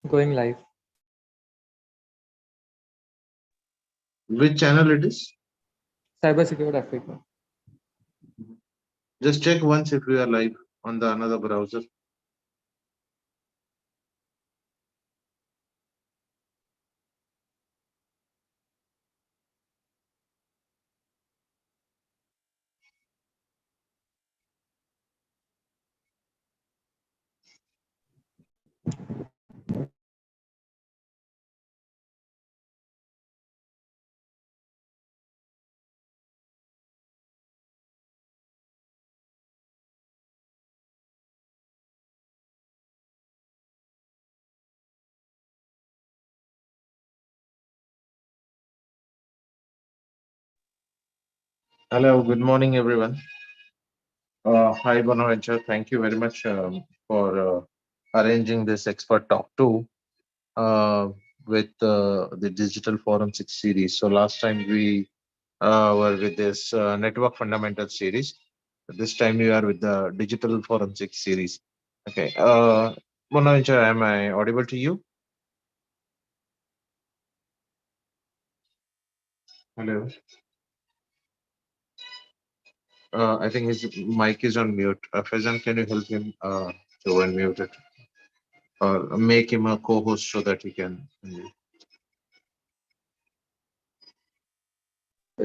Going live. Which channel it is? Cybersecurity Africa. Just check once if we are live on the another browser. Hello, good morning, everyone. Hi, Bonaventure. Thank you very much for arranging this expert talk too with the Digital Forensics series. So last time we were with this Network Fundamentals series. This time we are with the Digital Forensics series. Okay. Bonaventure, am I audible to you? Hello. I think his mic is on mute. Faizan, can you help him to unmute it or make him a co-host so that he can?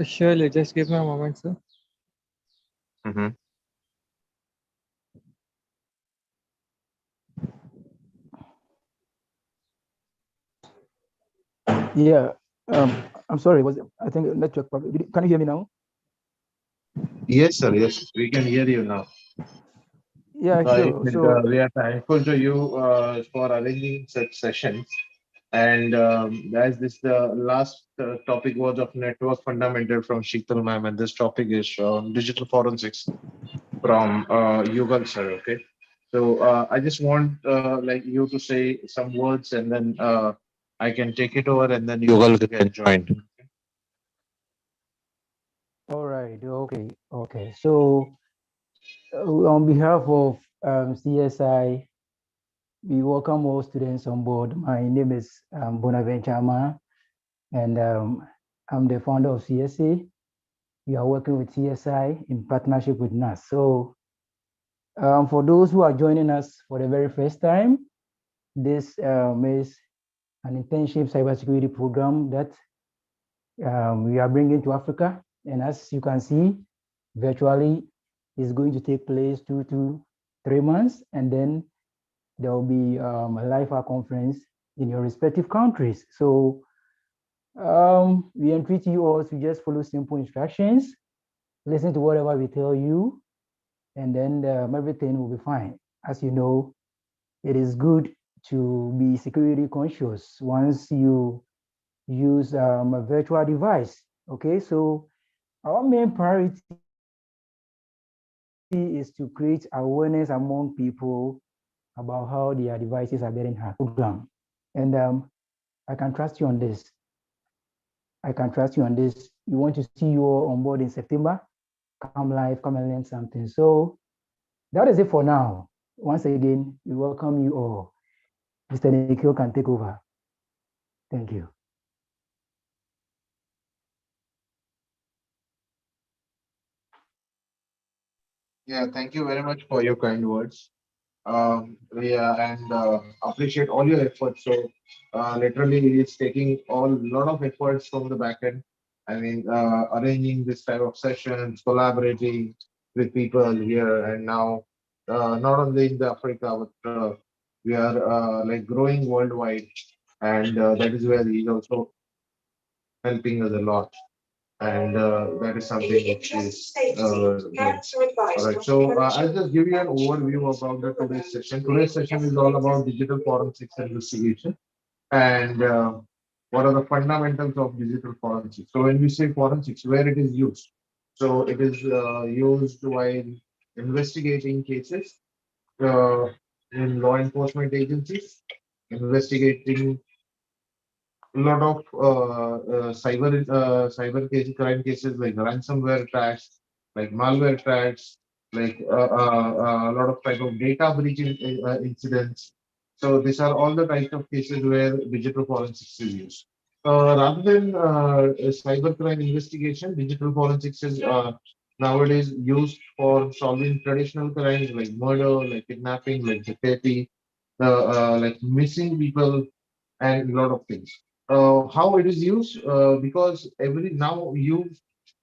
Surely, just give me a moment, sir. Mhm. Yeah, I'm sorry. Was I think network problem? Can you hear me now? Yes, sir. Yes, we can hear you now. Yeah, I sure. said, So, we are thankful to you for arranging such sessions. And as this the last topic was of network fundamental from Sheetal ma'am, and this topic is digital forensics from Yugal sir. Okay, so I just want like you to say some words, and then I can take it over, and then Yugal can join. all right. Okay. So, on behalf of CSI, we welcome all students on board. My name is Bonaventure Ma, and I'm the founder of CSA. We are working with CSI in partnership with NAS. So, for those who are joining us for the very first time, this is an internship cybersecurity program that we are bringing to Africa. And as you can see, virtually is going to take place 2 to 3 months, and then there will be a live conference in your respective countries. So we entreat you all to just follow simple instructions, listen to whatever we tell you, and then everything will be fine. As you know, it is good to be security conscious once you use a virtual device. Okay, so our main priority is to create awareness among people about how their devices are getting hacked program. And I can trust you on this. I can trust you on this. We want to see you all on board in September. Come live, come and learn something. So that is it for now. Once again, we welcome you all. Mr. Nikhil can take over. Thank you. Yeah, thank you very much for your kind words. Yeah, and appreciate all your efforts. So, literally, it's taking all lot of efforts from the back end. I mean, arranging this type of sessions, collaborating with people here, and now not only in the Africa, but we are like growing worldwide, and that is where he's also helping us a lot. And that is something which is good. All right, so I'll just give you an overview about the today's session. Today's session is all about digital forensics and investigation, and what are the fundamentals of digital forensics. So when we say forensics, where it is used, so it is used while investigating cases uh, in law enforcement agencies, investigating a lot of crime cases like ransomware attacks, like malware attacks, like a lot of type of data breach incidents. So these are all the types of cases where digital forensics is used. Rather than cybercrime investigation, digital forensics is nowadays used for solving traditional crimes like murder, like kidnapping, like dictacy, like missing people, and a lot of things. How it is used? Because every now you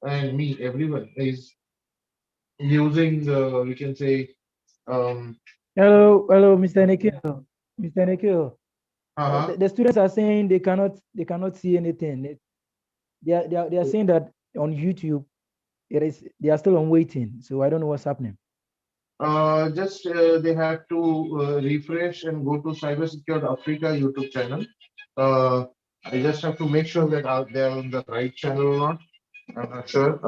and me, everyone is using, we can say, um, Hello, Mr. Nikhil. Mr. Nikhil. uh-huh. The students are saying they cannot see anything. They are saying that on YouTube they are still on waiting. So I don't know what's happening. Just they have to refresh and go to Cybersecure Africa YouTube channel. Uh, I just have to make sure that they're on the right channel or not. I'm not sure.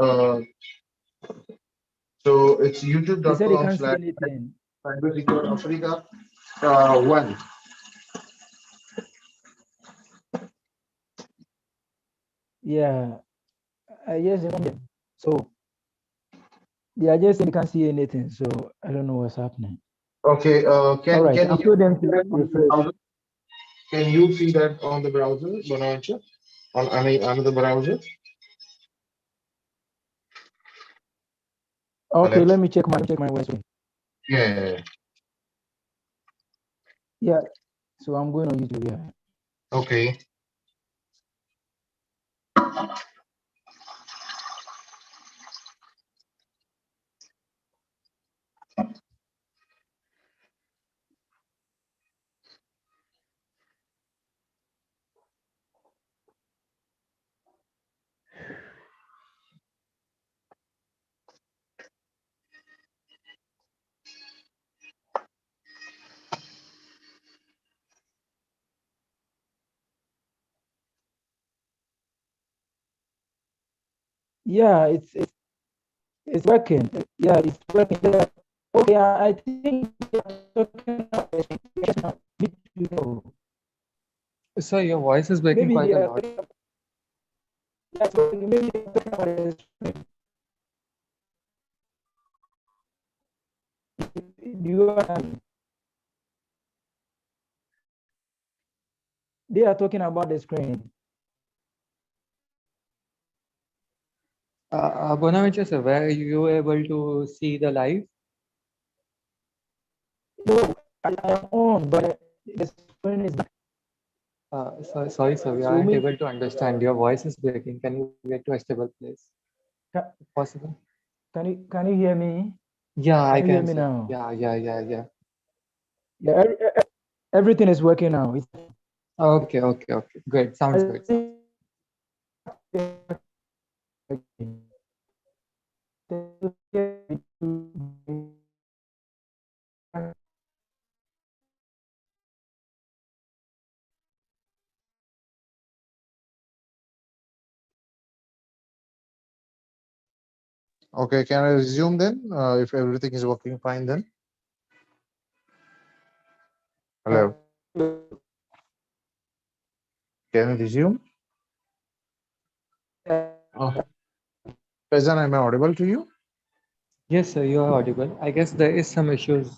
So it's They said they youtube.com can't see slash anything. Cybersecure Africa 1. Yeah, yes, so they are just saying they can't see anything. So I don't know what's happening. Okay. All Can right, can I've you told them see to that on the refresh. browser? Can you see that on the browser, Bonaventure? On any another browser? Okay, Hello. let me check my website. Yeah. Yeah, yeah. Yeah, so I'm going on YouTube. Yeah. Okay. Yeah, it's working. Yeah, it's working. Yeah. Okay, I think they're talking about need to know. So your voice is breaking Maybe quite they a are lot. talking about, yeah, so maybe they're talking about the screen. Do you understand? They are talking about the screen. Bonaventure, sir, were you able to see the live? No, I am on, but the screen is black. Sorry, sir, we So aren't maybe able to understand. Your voice is breaking. Can you get to a stable place, can, if possible? can you hear me? Yeah, I Can you hear can, me sir. now? Yeah. Yeah, everything is working now. Okay. Great. Sounds good. Sounds. Okay, can I resume then? If everything is working fine then? Hello. Can I resume? Uh, Faizan, am I audible to you? Yes, sir, you are audible. I guess there is some issues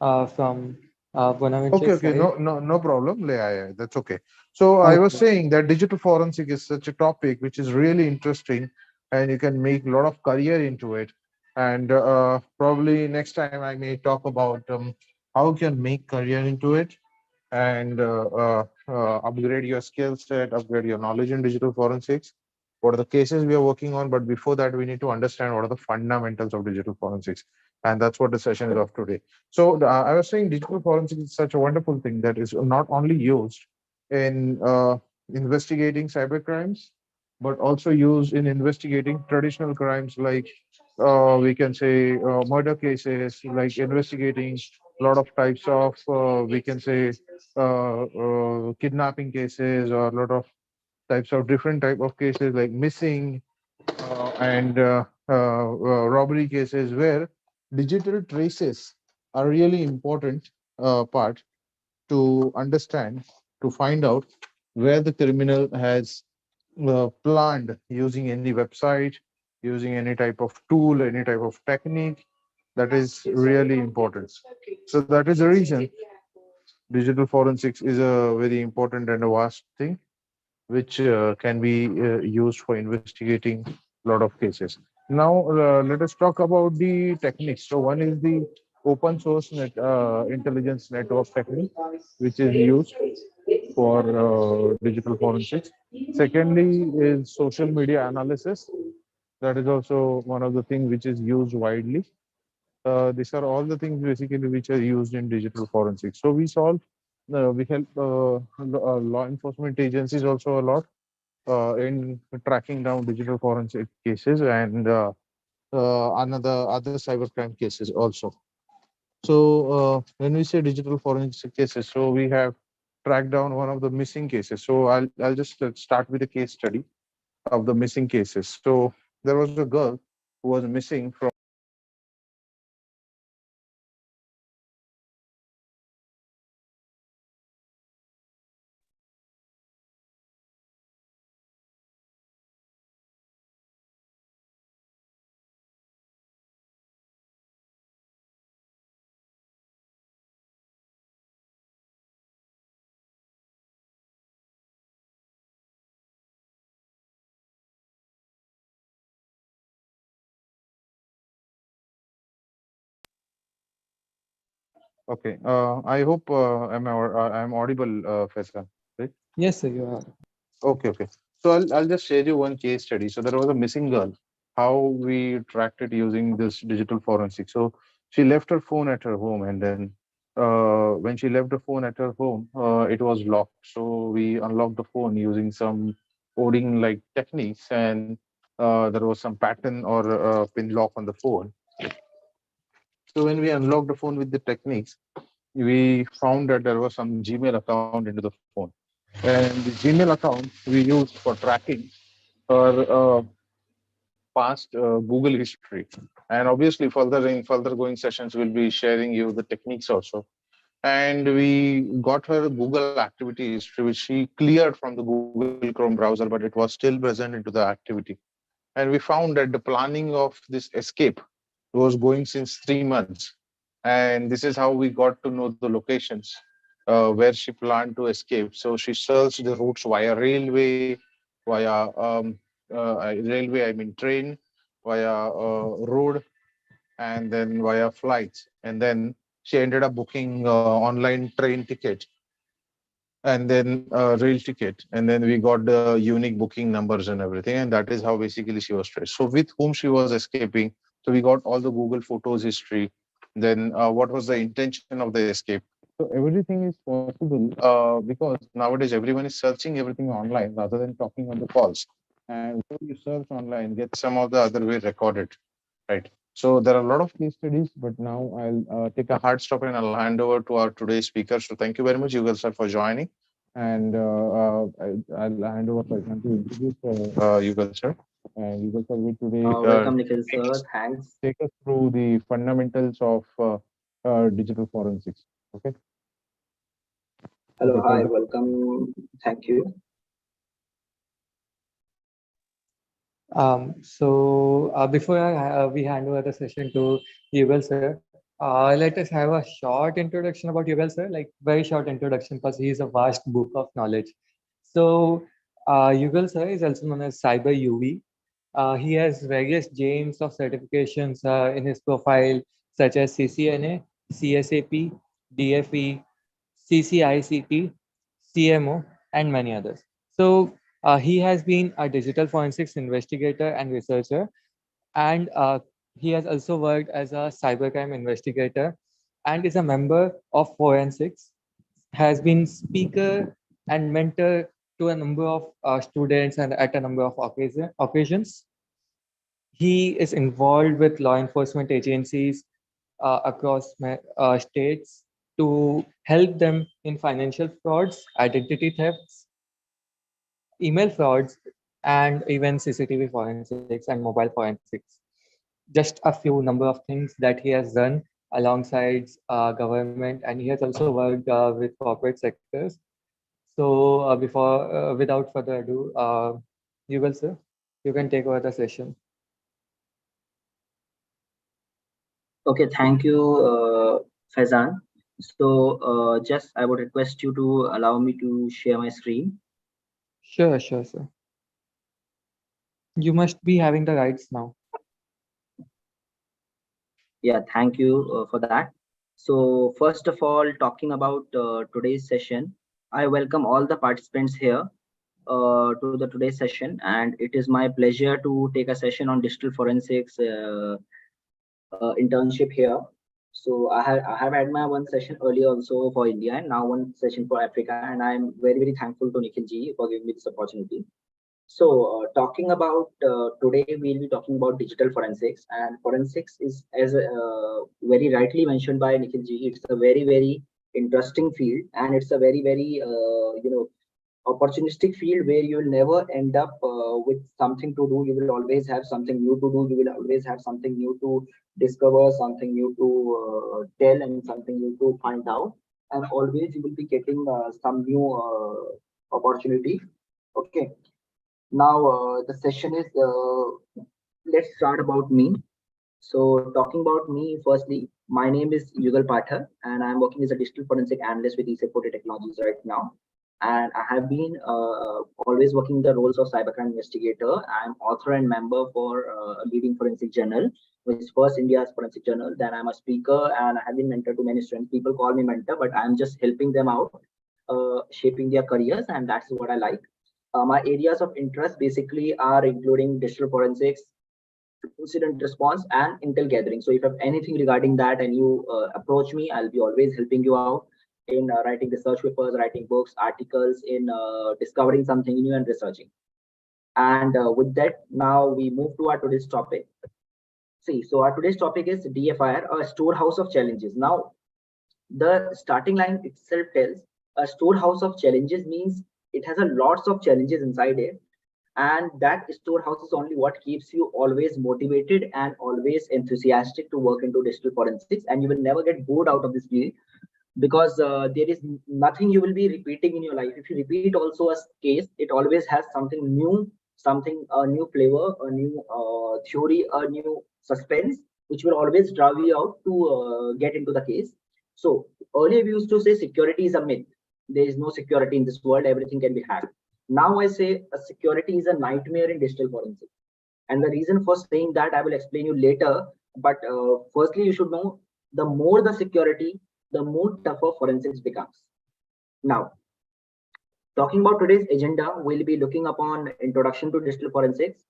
from Okay, Bonaventure's okay, side. no problem. Yeah, that's okay. So I was Okay. saying that digital forensic is such a topic which is really interesting, and you can make a lot of career into it. And probably next time I may talk about how you can make career into it, and upgrade your skill set, upgrade your knowledge in digital forensics. What are the cases we are working on? But before that, we need to understand what are the fundamentals of digital forensics. And that's what the session is of today. So I was saying digital forensics is such a wonderful thing that is not only used in investigating cyber crimes, but also used in investigating traditional crimes like we can say murder cases, like investigating a lot of types of we can say kidnapping cases or a lot of types of different type of cases like missing and robbery cases where digital traces are really important part to understand, to find out where the criminal has planned using any website, using any type of tool, any type of technique. That is really important. So that is the reason digital forensics is a very important and a vast thing which can be used for investigating a lot of cases. Now, let us talk about the techniques. So, one is the open source intelligence network technique, which is used for digital forensics. Secondly, is social media analysis. That is also one of the things which is used widely. These are all the things basically which are used in digital forensics. So we help law enforcement agencies also a lot in tracking down digital forensic cases and another other cybercrime cases also. So when we say digital forensic cases, so we have tracked down one of the missing cases. So I'll just start with a case study of the missing cases. So there was a girl who was missing from. Okay, I hope I'm audible, Faisal, right? Yes, sir, you are. Okay, okay. So I'll just share you one case study. So there was a missing girl. How we tracked it using this digital forensic. So she left her phone at her home, and then when she left the phone at her home, it was locked. So we unlocked the phone using some coding like techniques, and there was some pattern or pin lock on the phone. So when we unlocked the phone with the techniques, we found that there was some Gmail account into the phone, and the Gmail account we used for tracking our past Google history. And obviously, further going sessions, we'll be sharing you the techniques also. And we got her Google activity history, which she cleared from the Google Chrome browser, but it was still present into the activity. And we found that the planning of this escape was going since 3 months. And this is how we got to know the locations where she planned to escape. So she searched the routes via railway, via railway, I mean train, via road, and then via flights. And then she ended up booking online train ticket and then rail ticket, and then we got the unique booking numbers and everything, and that is how basically she was traced. So with whom she was escaping, so we got all the Google photos history, then what was the intention of the escape. So everything is possible because nowadays everyone is searching everything online rather than talking on the calls, and so you search online, get some of the other way recorded, right? So there are a lot of case studies, but now I'll take a hard stop and I'll hand over to our today's speaker. So thank you very much, Yugal sir, for joining. And I'll hand over for example to introduce Yugal sir. And Yugal sir will today Welcome, Nikhil take sir. us, Thanks. take us through the fundamentals of digital forensics. Okay. Hello, Okay. hi, Thank you. welcome. Thank you. Before we hand over the session to Yugal sir, let us have a short introduction about Yugal sir, like very short introduction because he is a vast book of knowledge. So, Yugal sir is also known as Cyber UV. He has various James of certifications in his profile, such as CCNA, CSAP, DFE, CCICT, CMO, and many others. So he has been a digital forensics investigator and researcher, and he has also worked as a cybercrime investigator and is a member of forensics, has been speaker and mentor to a number of students and at a number of occasions. He is involved with law enforcement agencies across states to help them in financial frauds, identity thefts, email frauds, and even CCTV forensics and mobile forensics. Just a few number of things that he has done alongside government, and he has also worked with corporate sectors. So without further ado, you will, sir, you can take over the session. Okay, thank you, Faizan. So just I would request you to allow me to share my screen. Sure, sure, sir. You must be having the rights now. Yeah, thank you for that. So first of all, talking about today's session, I welcome all the participants here to the today's session, and it is my pleasure to take a session on digital forensics internship here. So I have had my one session earlier also for India, and now one session for Africa, and I'm very thankful to Nikhil ji for giving me this opportunity. So, talking about today, we'll be talking about digital forensics, and forensics is, as very rightly mentioned by Nikhil ji, it's a very interesting field, and it's a very opportunistic field where you will never end up with something to do. You will always have something new to do. You will always have something new to discover, something new to tell, and something new to find out. And always you will be getting some new opportunity. Okay. Now the session is let's start about me. So talking about me, firstly, my name is Yugal Pathak, and I'm working as a digital forensic analyst with E-Supported Technologies right now. And I have been always working the roles of cybercrime investigator. I'm author and member for a leading forensic journal, which is first India's forensic journal. Then I'm a speaker, and I have been mentor to many students. People call me mentor, but I'm just helping them out, shaping their careers, and that's what I like. My areas of interest basically are including digital forensics, incident response, and intel gathering. So if you have anything regarding that and you approach me, I'll be always helping you out in writing research papers, writing books, articles, in discovering something new and researching. And with that, now we move to our today's topic. See, so our today's topic is DFIR, a storehouse of challenges. Now, the starting line itself tells a storehouse of challenges means it has a lots of challenges inside it, and that storehouse is only what keeps you always motivated and always enthusiastic to work into digital forensics, and you will never get bored out of this field because there is nothing you will be repeating in your life. If you repeat also a case, it always has something new, something, a new flavor, a new theory, a new suspense, which will always drive you out to get into the case. So earlier we used to say security is a myth. There is no security in this world, everything can be hacked. Now I say a security is a nightmare in digital forensics, and the reason for saying that I will explain you later. But firstly, you should know, the more the security, the more tougher forensics becomes. Now, talking about today's agenda, we'll be looking upon introduction to digital forensics.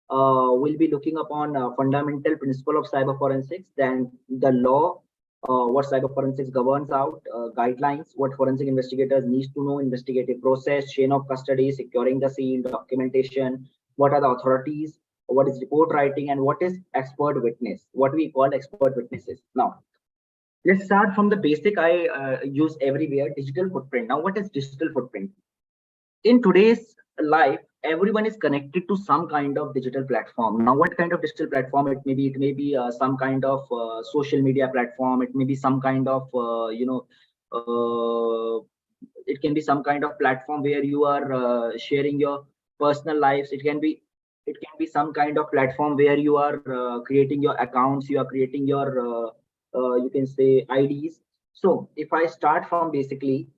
We'll be looking upon fundamental principle of cyber forensics, then the law, what cyber forensics governs out, guidelines, what forensic investigators need to know, investigative process, chain of custody, securing the scene, documentation, what are the authorities, what is report writing, and what is expert witness, what we call expert witnesses. Now, let's start from the basic I use everywhere, digital footprint. Now, what is digital footprint? In today's life, everyone is connected to some kind of digital platform. Now, what kind of digital platform it may be? It may be some kind of social media platform. It may be some kind of uh, it can be some kind of platform where you are sharing your personal lives. It can be some kind of platform where you are creating your accounts, you are creating your you can say IDs. So if I start from basically,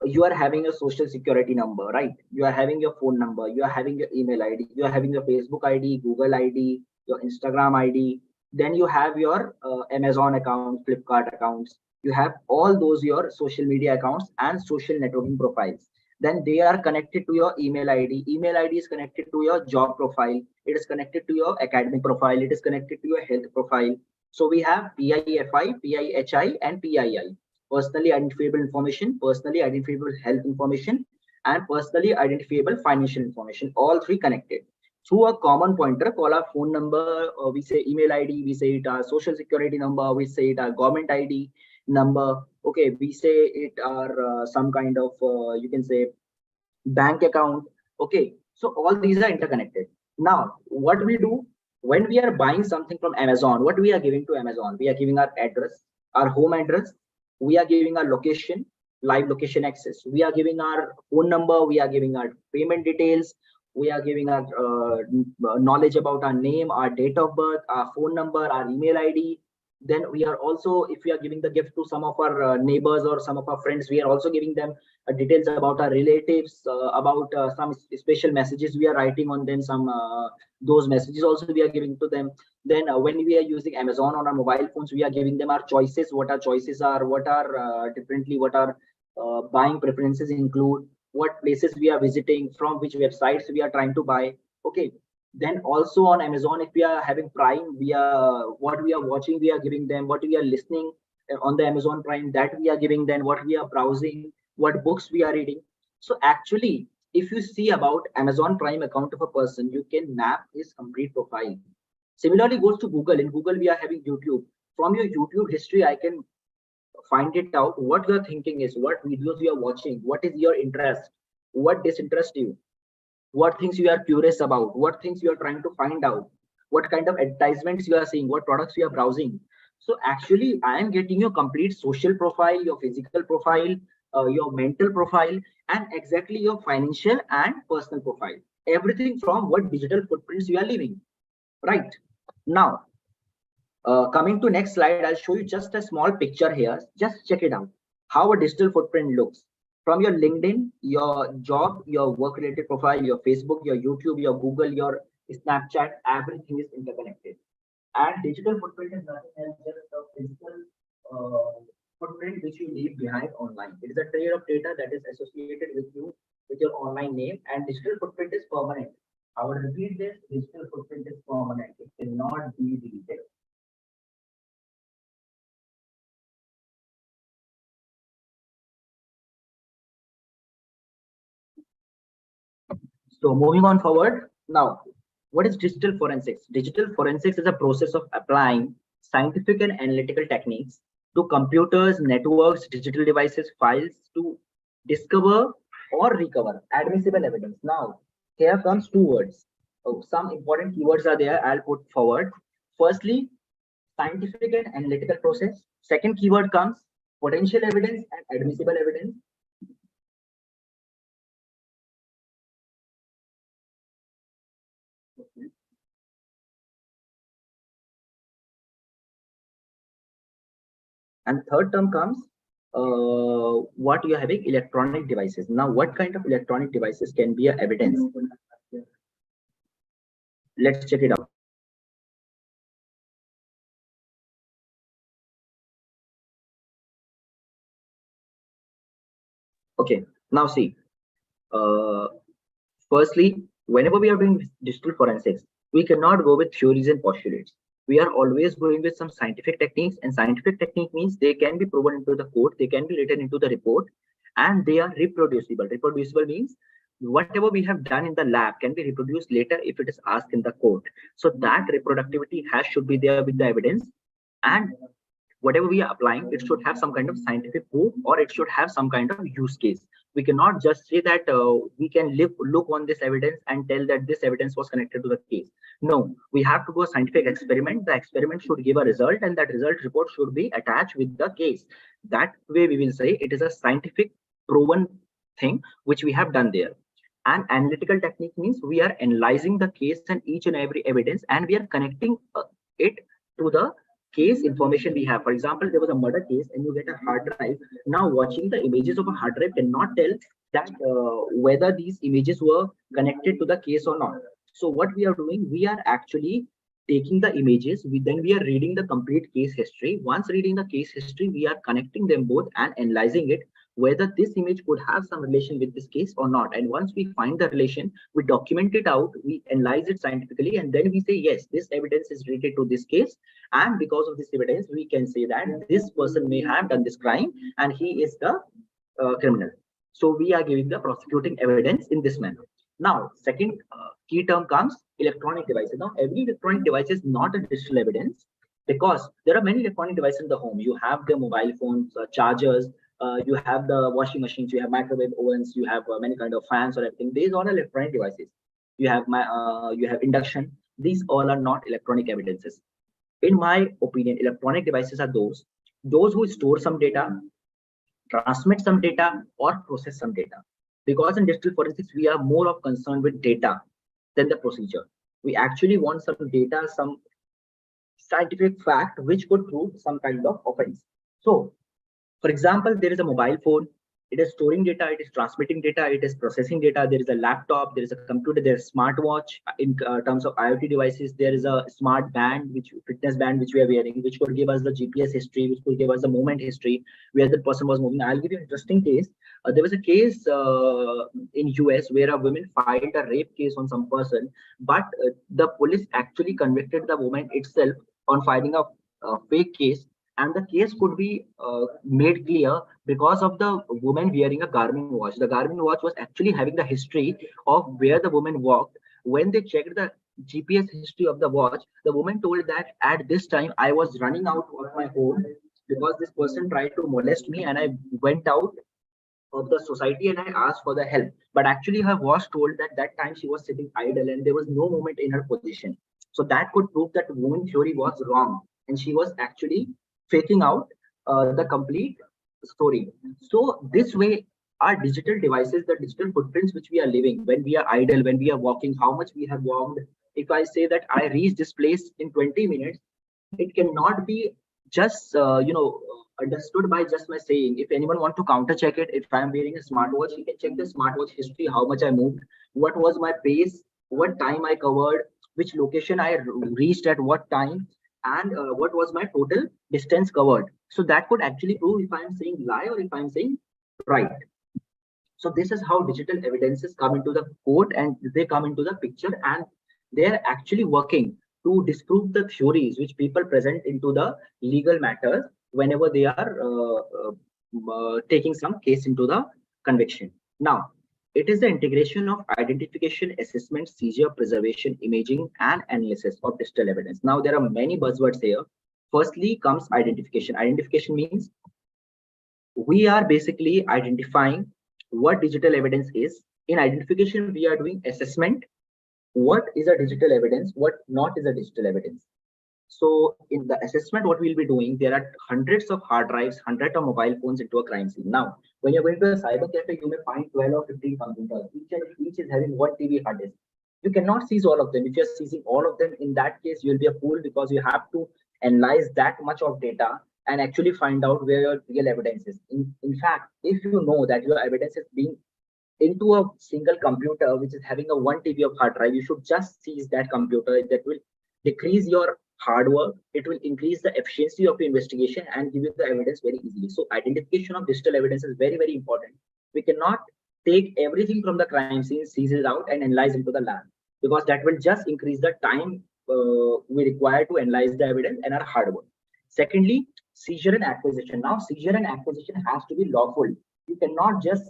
you are having a social security number, right? You are having your phone number, you are having your email ID, you are having your Facebook ID, Google ID, your Instagram ID. Then you have your Amazon accounts, Flipkart accounts. You have all those your social media accounts and social networking profiles. Then they are connected to your email ID. Email ID is connected to your job profile. It is connected to your academic profile. It is connected to your health profile. So we have PIFI, PIHI, and PII: personally identifiable information, personally identifiable health information, and personally identifiable financial information, all three connected through a common pointer called our phone number, we say email ID, we say it our social security number, we say it our government ID number. Okay, we say it our some kind of you can say bank account. Okay, so all these are interconnected. Now, what we do when we are buying something from Amazon, what we are giving to Amazon? We are giving our address, our home address. We are giving our location, live location access. We are giving our phone number. We are giving our payment details. We are giving our knowledge about our name, our date of birth, our phone number, our email ID. Then we are also, if we are giving the gift to some of our neighbors or some of our friends, we are also giving them details about our relatives, about some special messages we are writing on them, some those messages also we are giving to them. Then when we are using Amazon on our mobile phones, we are giving them our choices, what our choices are, what are differently, what our buying preferences include, what places we are visiting, from which websites we are trying to buy. Okay. Then also on Amazon, if we are having Prime, we are, what we are watching we are giving them, what we are listening on the Amazon Prime, that we are giving them, what we are browsing, what books we are reading. So actually, if you see about Amazon Prime account of a person, you can map his complete profile. Similarly goes to Google. In Google we are having YouTube. From your YouTube history, I can find it out what your thinking is, what videos you are watching, what is your interest, what disinterest you, what things you are curious about, what things you are trying to find out, what kind of advertisements you are seeing, what products you are browsing. So actually, I am getting your complete social profile, your physical profile, your mental profile, and exactly your financial and personal profile. Everything from what digital footprints you are leaving. Right now, coming to next slide, I'll show you just a small picture here. Just check it out. How a digital footprint looks. From your LinkedIn, your job, your work-related profile, your Facebook, your YouTube, your Google, your Snapchat, everything is interconnected. And digital footprint is nothing else just a physical footprint which you leave behind online. It is a trail of data that is associated with you, with your online name, and digital footprint is permanent. I will repeat this: digital footprint is permanent. It cannot be deleted. So moving on forward now, what is digital forensics? Digital forensics is a process of applying scientific and analytical techniques to computers, networks, digital devices, files to discover or recover admissible evidence. Now, here comes two words. Oh, some important keywords are there. I'll put forward. Firstly, scientific and analytical process. Second keyword comes potential evidence and admissible evidence. And third term comes what you are having electronic devices. Now, what kind of electronic devices can be a evidence? Let's check it out. Okay, now see, uh, firstly, whenever we are doing digital forensics, we cannot go with theories and postulates. We are always going with some scientific techniques, and scientific technique means they can be proven into the code, they can be written into the report, and they are reproducible. Reproducible means whatever we have done in the lab can be reproduced later if it is asked in the court. So that reproductivity has should be there with the evidence, and whatever we are applying, it should have some kind of scientific proof, or it should have some kind of use case. We cannot just say that we can look on this evidence and tell that this evidence was connected to the case. No, we have to do a scientific experiment. The experiment should give a result, and that result report should be attached with the case. That way we will say it is a scientific proven thing which we have done there. And analytical technique means we are analyzing the case and each and every evidence, and we are connecting it to the case information we have. For example, there was a murder case and you get a hard drive. Now watching the images of a hard drive cannot tell that whether these images were connected to the case or not. So what we are doing, we are actually taking the images, then we are reading the complete case history. Once reading the case history, we are connecting them both and analyzing it, whether this image could have some relation with this case or not. And once we find the relation, we document it out, we analyze it scientifically, and then we say, yes, this evidence is related to this case. And because of this evidence, we can say that this person may have done this crime and he is the criminal. So we are giving the prosecuting evidence in this manner. Now, second key term comes electronic devices. Now, every electronic device is not a digital evidence, because there are many electronic devices in the home. You have the mobile phones, chargers, you have the washing machines, you have microwave ovens, you have many kind of fans or everything. These are all electronic devices. You have induction. These all are not electronic evidences. In my opinion, electronic devices are those who store some data, transmit some data, or process some data. Because in digital forensics, we are more of concerned with data than the procedure. We actually want some data, some scientific fact which could prove some kind of offense. So for example, there is a mobile phone, it is storing data, it is transmitting data, it is processing data. There is a laptop, there is a computer, there is smartwatch. In terms of IoT devices, there is a smart band, which fitness band, which we are wearing, which could give us the GPS history, which could give us the movement history, where the person was moving. I'll give you an interesting case. There was a case in US where a woman filed a rape case on some person, but the police actually convicted the woman itself on filing a fake case, and the case could be made clear because of the woman wearing a Garmin watch. The Garmin watch was actually having the history of where the woman walked. When they checked the GPS history of the watch, the woman told that at this time I was running out of my home because this person tried to molest me, and I went out of the society and I asked for the help. But actually, her watch told that that time she was sitting idle and there was no movement in her position. So that could prove that woman theory was wrong, and she was actually faking out the complete story. So this way, our digital devices, the digital footprints which we are living, when we are idle, when we are walking, how much we have walked. If I say that I reached this place in 20 minutes, it cannot be just understood by just my saying. If anyone want to counter check it, if I am wearing a smartwatch, he can check the smartwatch history, how much I moved, what was my pace, what time I covered, which location I reached at what time, and what was my total distance covered. So that could actually prove if I am saying lie or if I am saying right. So this is how digital evidences come into the court, and they come into the picture, and they're actually working to disprove the theories which people present into the legal matters whenever they are taking some case into the conviction. Now, it is the integration of identification, assessment, seizure, preservation, imaging, and analysis of digital evidence. Now, there are many buzzwords here. Firstly comes identification. Identification means we are basically identifying what digital evidence is. In identification, we are doing assessment. What is a digital evidence? What not is a digital evidence? So in the assessment, what we'll be doing, there are hundreds of hard drives, hundreds of mobile phones into a crime scene. Now, when you're going to a cyber cafe, you may find 12 or 15 computers. Each is having one TV hard disk. You cannot seize all of them. If you're seizing all of them, in that case, you'll be a fool, because you have to analyze that much of data and actually find out where your real evidence is. In fact, if you know that your evidence is being into a single computer which is having a 1 TB of hard drive, you should just seize that computer. That will decrease your hard work, it will increase the efficiency of your investigation and give you the evidence very easily. So identification of digital evidence is very, very important. We cannot take everything from the crime scene, seize it out and analyze into the lab, because that will just increase the time we require to analyze the evidence and our hard work. Secondly, seizure and acquisition. Now, seizure and acquisition has to be lawful. You cannot just,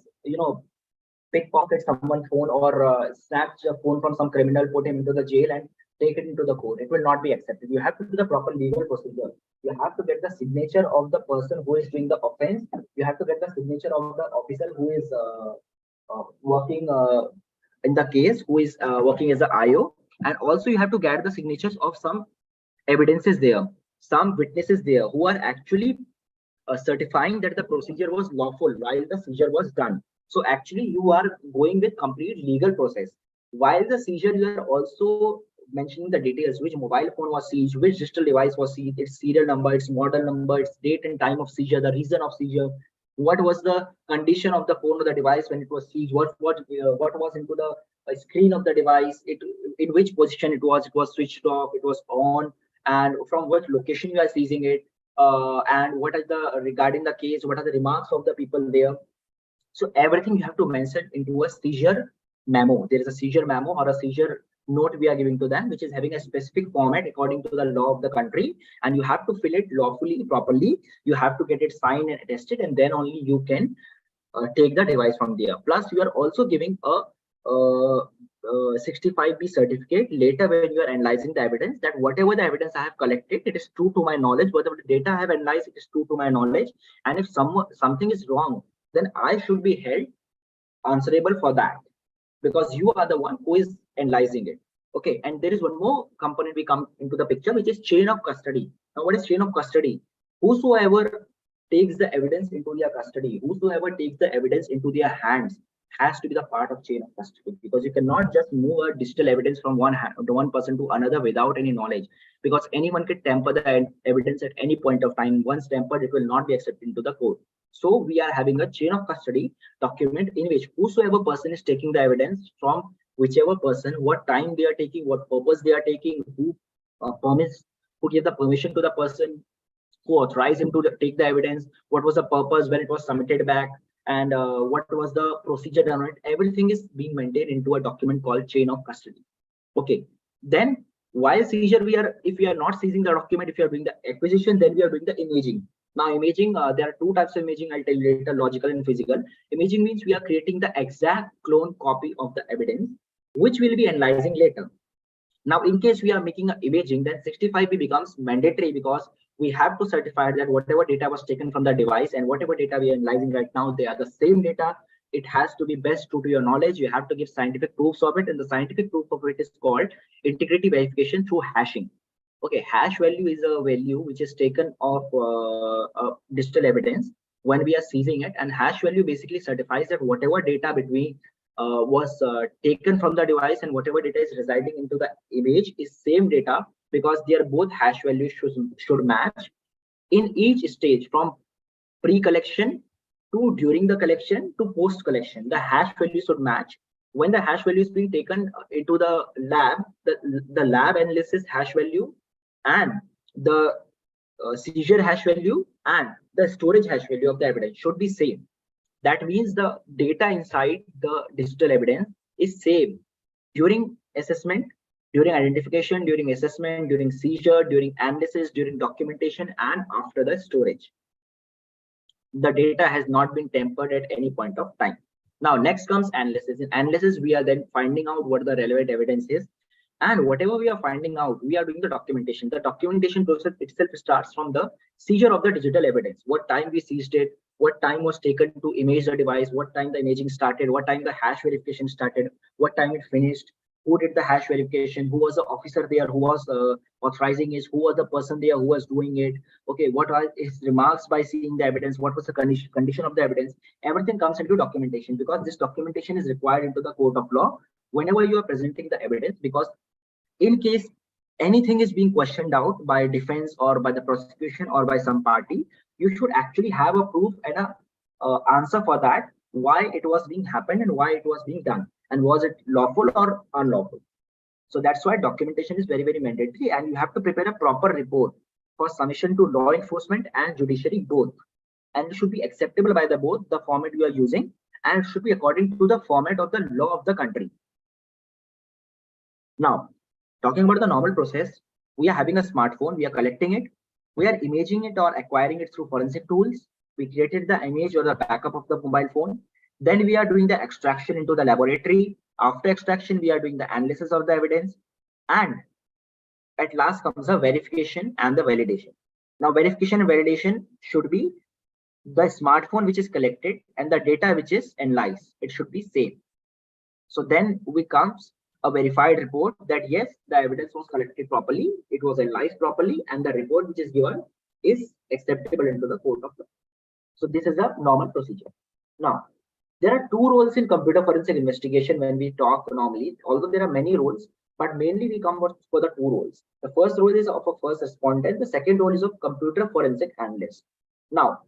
pickpocket someone's phone or snatch a phone from some criminal, put him into the jail and take it into the court. It will not be accepted. You have to do the proper legal procedure. You have to get the signature of the person who is doing the offense. You have to get the signature of the officer who is working in the case, who is working as the IO. And also you have to get the signatures of some evidences there, some witnesses there who are actually certifying that the procedure was lawful while the seizure was done. So actually you are going with complete legal process. While the seizure, you are also mentioning the details, which mobile phone was seized, which digital device was seized, its serial number, its model number, its date and time of seizure, the reason of seizure, what was the condition of the phone or the device when it was seized, what was into the screen of the device, in which position it was switched off, it was on, and from what location you are seizing it, and what is the regarding the case, what are the remarks of the people there. So everything you have to mention into a seizure memo. There is a seizure memo or a seizure note we are giving to them, which is having a specific format according to the law of the country, and you have to fill it lawfully, properly. You have to get it signed and attested, and then only you can take the device from there. Plus, you are also giving a 65B certificate later when you are analyzing the evidence, that whatever the evidence I have collected, it is true to my knowledge. Whatever the data I have analyzed, it is true to my knowledge. And if something is wrong, then I should be held answerable for that, because you are the one who is analyzing it. Okay, and there is one more component we come into the picture, which is chain of custody. Now, what is chain of custody? Whosoever takes the evidence into their custody, whosoever takes the evidence into their hands, has to be the part of chain of custody, because you cannot just move a digital evidence from one person to another without any knowledge, because anyone can tamper the evidence at any point of time. Once tampered, it will not be accepted into the court. So we are having a chain of custody document in which whosoever person is taking the evidence from whichever person, what time they are taking, what purpose they are taking, who permits, who gave the permission to the person, who authorized him to take the evidence, what was the purpose when it was submitted back, and what was the procedure done on it. Everything is being maintained into a document called chain of custody. Okay. Then while seizure, if we are not seizing the document, if you are doing the acquisition, then we are doing the imaging. Now imaging, there are two types of imaging. I'll tell you later: logical and physical. Imaging means we are creating the exact clone copy of the evidence, which we'll be analyzing later. Now, in case we are making an imaging, then 65B becomes mandatory, because we have to certify that whatever data was taken from the device and whatever data we are analyzing right now, they are the same data. It has to be best true to your knowledge. You have to give scientific proofs of it, and the scientific proof of it is called integrity verification through hashing. Okay, hash value is a value which is taken of digital evidence when we are seizing it, and hash value basically certifies that whatever data between was taken from the device and whatever data is residing into the image is same data, because their both hash values should match in each stage, from pre-collection to during the collection to post-collection. The hash value should match. When the hash value is being taken into the lab, the lab analysis hash value and the seizure hash value and the storage hash value of the evidence should be same. That means the data inside the digital evidence is same during assessment, during identification, during assessment, during seizure, during analysis, during documentation, and after the storage. The data has not been tampered at any point of time. Now, next comes analysis. In analysis, we are then finding out what the relevant evidence is. And whatever we are finding out, we are doing the documentation. The documentation process itself starts from the seizure of the digital evidence. What time we seized it, what time was taken to image the device, what time the imaging started, what time the hash verification started, what time it finished, who did the hash verification, who was the officer there who was authorizing it, who was the person there who was doing it, okay, what are his remarks by seeing the evidence, what was the condition of the evidence. Everything comes into documentation, because this documentation is required into the court of law whenever you are presenting the evidence, because in case anything is being questioned out by defense or by the prosecution or by some party, you should actually have a proof and a answer for that, why it was being happened and why it was being done, and was it lawful or unlawful. So that's why documentation is very, very mandatory, and you have to prepare a proper report for submission to law enforcement and judiciary both, and it should be acceptable by the both, the format you are using, and it should be according to the format of the law of the country. Now, talking about the normal process, we are having a smartphone, we are collecting it, we are imaging it or acquiring it through forensic tools. We created the image or the backup of the mobile phone. Then we are doing the extraction into the laboratory. After extraction, we are doing the analysis of the evidence. And at last comes the verification and the validation. Now, verification and validation should be the smartphone which is collected and the data which is analyzed. It should be same. So then we comes a verified report that yes, the evidence was collected properly, it was analyzed properly, and the report which is given is acceptable into the court of law. So this is a normal procedure. Now, there are two roles in computer forensic investigation when we talk normally, although there are many roles, but mainly we come for the two roles. The first role is of a first respondent, the second role is of computer forensic analyst. Now,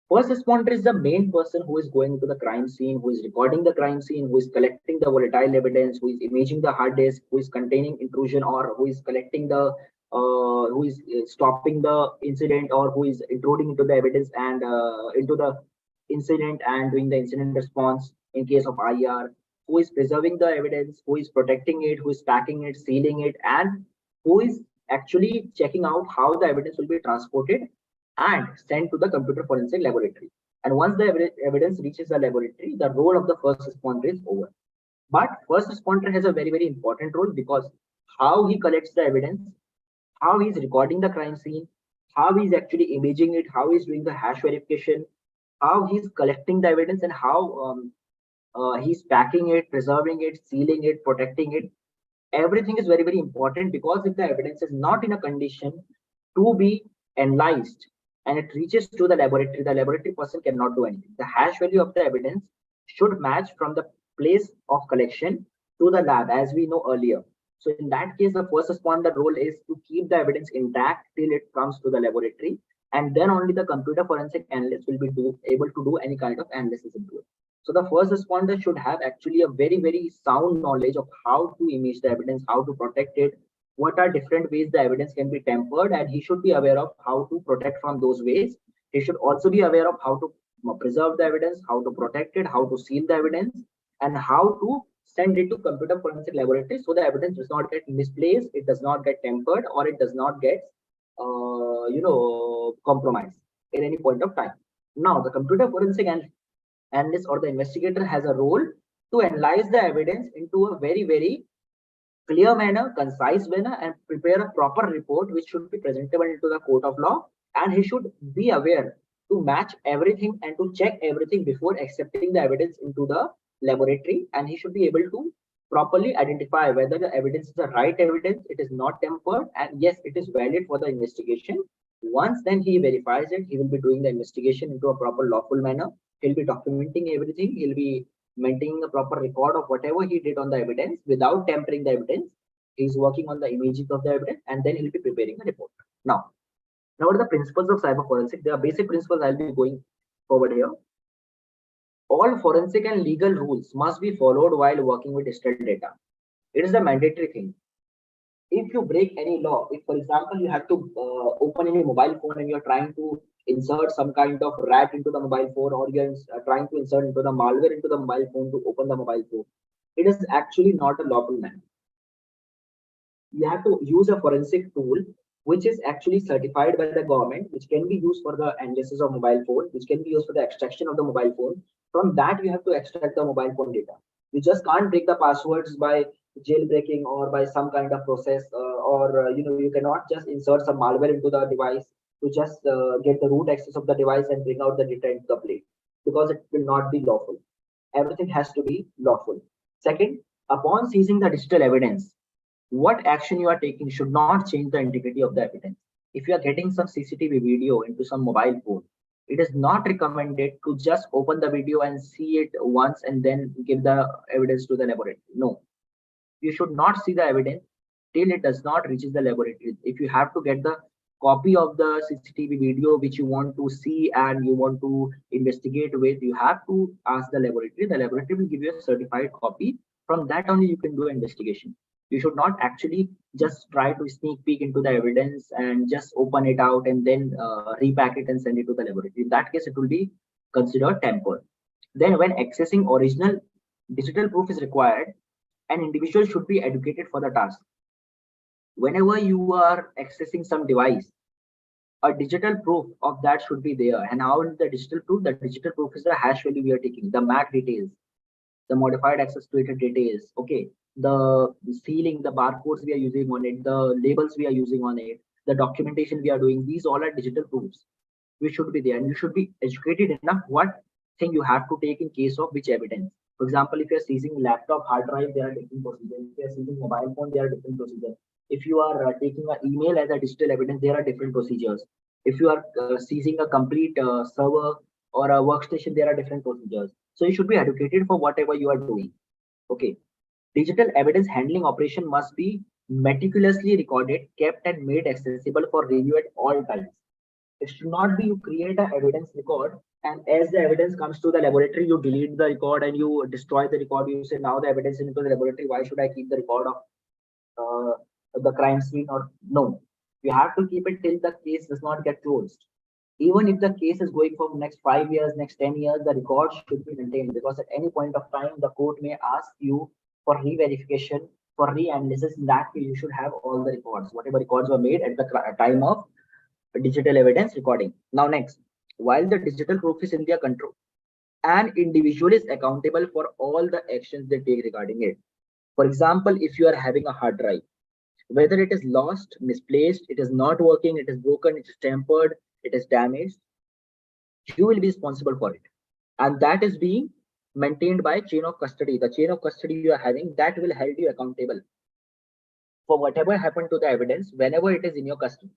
first responder is the main person who is going to the crime scene, who is recording the crime scene, who is collecting the volatile evidence, who is imaging the hard disk, who is containing intrusion, or who is collecting the, who is stopping the incident, or who is intruding into the evidence and into the incident and doing the incident response in case of IR, who is preserving the evidence, who is protecting it, who is packing it, sealing it, and who is actually checking out how the evidence will be transported and sent to the computer forensic laboratory. And once the evidence reaches the laboratory, the role of the first responder is over. But first responder has a very, very important role, because how he collects the evidence, how he's recording the crime scene, how he's actually imaging it, how he's doing the hash verification, how he's collecting the evidence, and how he's packing it, preserving it, sealing it, protecting it. Everything is very, very important, because if the evidence is not in a condition to be analyzed and it reaches to the laboratory person cannot do anything. The hash value of the evidence should match from the place of collection to the lab, as we know earlier. So in that case, the first responder role is to keep the evidence intact till it comes to the laboratory, and then only the computer forensic analyst will be able to do any kind of analysis into it. So the first responder should have actually a very sound knowledge of how to image the evidence, how to protect it, what are different ways the evidence can be tampered, and he should be aware of how to protect from those ways. He should also be aware of how to preserve the evidence, how to protect it, how to seal the evidence, and how to send it to computer forensic laboratory so the evidence does not get misplaced, it does not get tempered, or it does not get compromised at any point of time. Now, the computer forensic analyst or the investigator has a role to analyze the evidence into a very clear manner, concise manner, and prepare a proper report which should be presentable into the court of law. And he should be aware to match everything and to check everything before accepting the evidence into the laboratory. And he should be able to properly identify whether the evidence is the right evidence, it is not tempered, and yes, it is valid for the investigation. Once then he verifies it, he will be doing the investigation into a proper lawful manner. He'll be documenting everything. He'll be maintaining a proper record of whatever he did on the evidence without tampering the evidence. He's working on the images of the evidence, and then he'll be preparing the report. Now what are the principles of cyber forensic? There are basic principles I'll be going forward here. All forensic and legal rules must be followed while working with digital data. It is a mandatory thing. If you break any law, if for example you have to open any mobile phone and you're trying to insert some kind of rat into the mobile phone, or you're trying to insert into the malware into the mobile phone to open the mobile phone, it is actually not a lawful manner. You have to use a forensic tool which is actually certified by the government, which can be used for the analysis of mobile phone, which can be used for the extraction of the mobile phone. From that, you have to extract the mobile phone data. You just can't break the passwords by jailbreaking or by some kind of process, you cannot just insert some malware into the device to just get the root access of the device and bring out the data into the play, because it will not be lawful. Everything has to be lawful. Second, upon seizing the digital evidence, what action you are taking should not change the integrity of the evidence. If you are getting some CCTV video into some mobile phone, it is not recommended to just open the video and see it once and then give the evidence to the laboratory. No, you should not see the evidence till it does not reach the laboratory. If you have to get the copy of the CCTV video which you want to see and you want to investigate with, you have to ask the laboratory. The laboratory will give you a certified copy. From that only you can do investigation. You should not actually just try to sneak peek into the evidence and just open it out and then repack it and send it to the laboratory. In that case, it will be considered tampered. Then when accessing original digital proof is required, an individual should be educated for the task. Whenever you are accessing some device, a digital proof of that should be there. And how is the digital proof? The digital proof is the hash value we are taking, the MAC details, the modified access to it details, okay, the sealing, the barcodes we are using on it, the labels we are using on it, the documentation we are doing, these all are digital proofs which should be there. And you should be educated enough what thing you have to take in case of which evidence. For example, if you're seizing laptop hard drive, there are different procedures. If you're seizing mobile phone, there are different procedures. If you are taking an email as a digital evidence, there are different procedures. If you are seizing a complete server or a workstation, there are different procedures. So you should be educated for whatever you are doing. Okay. Digital evidence handling operation must be meticulously recorded, kept and made accessible for review at all times. It should not be you create an evidence record and as the evidence comes to the laboratory, you delete the record and you destroy the record. You say now the evidence is into the laboratory. Why should I keep the record of the crime scene? Or no, you have to keep it till the case does not get closed. Even if the case is going for next 5 years, next 10 years, the record should be maintained, because at any point of time, the court may ask you for re-verification, for re-analysis. In that way, you should have all the records, whatever records were made at the time of digital evidence recording. Now, next, while the digital proof is in their control, an individual is accountable for all the actions they take regarding it. For example, if you are having a hard drive, whether it is lost, misplaced, it is not working, it is broken, it is tampered, it is damaged, you will be responsible for it. And that is being maintained by chain of custody. The chain of custody you are having, that will hold you accountable for whatever happened to the evidence whenever it is in your custody.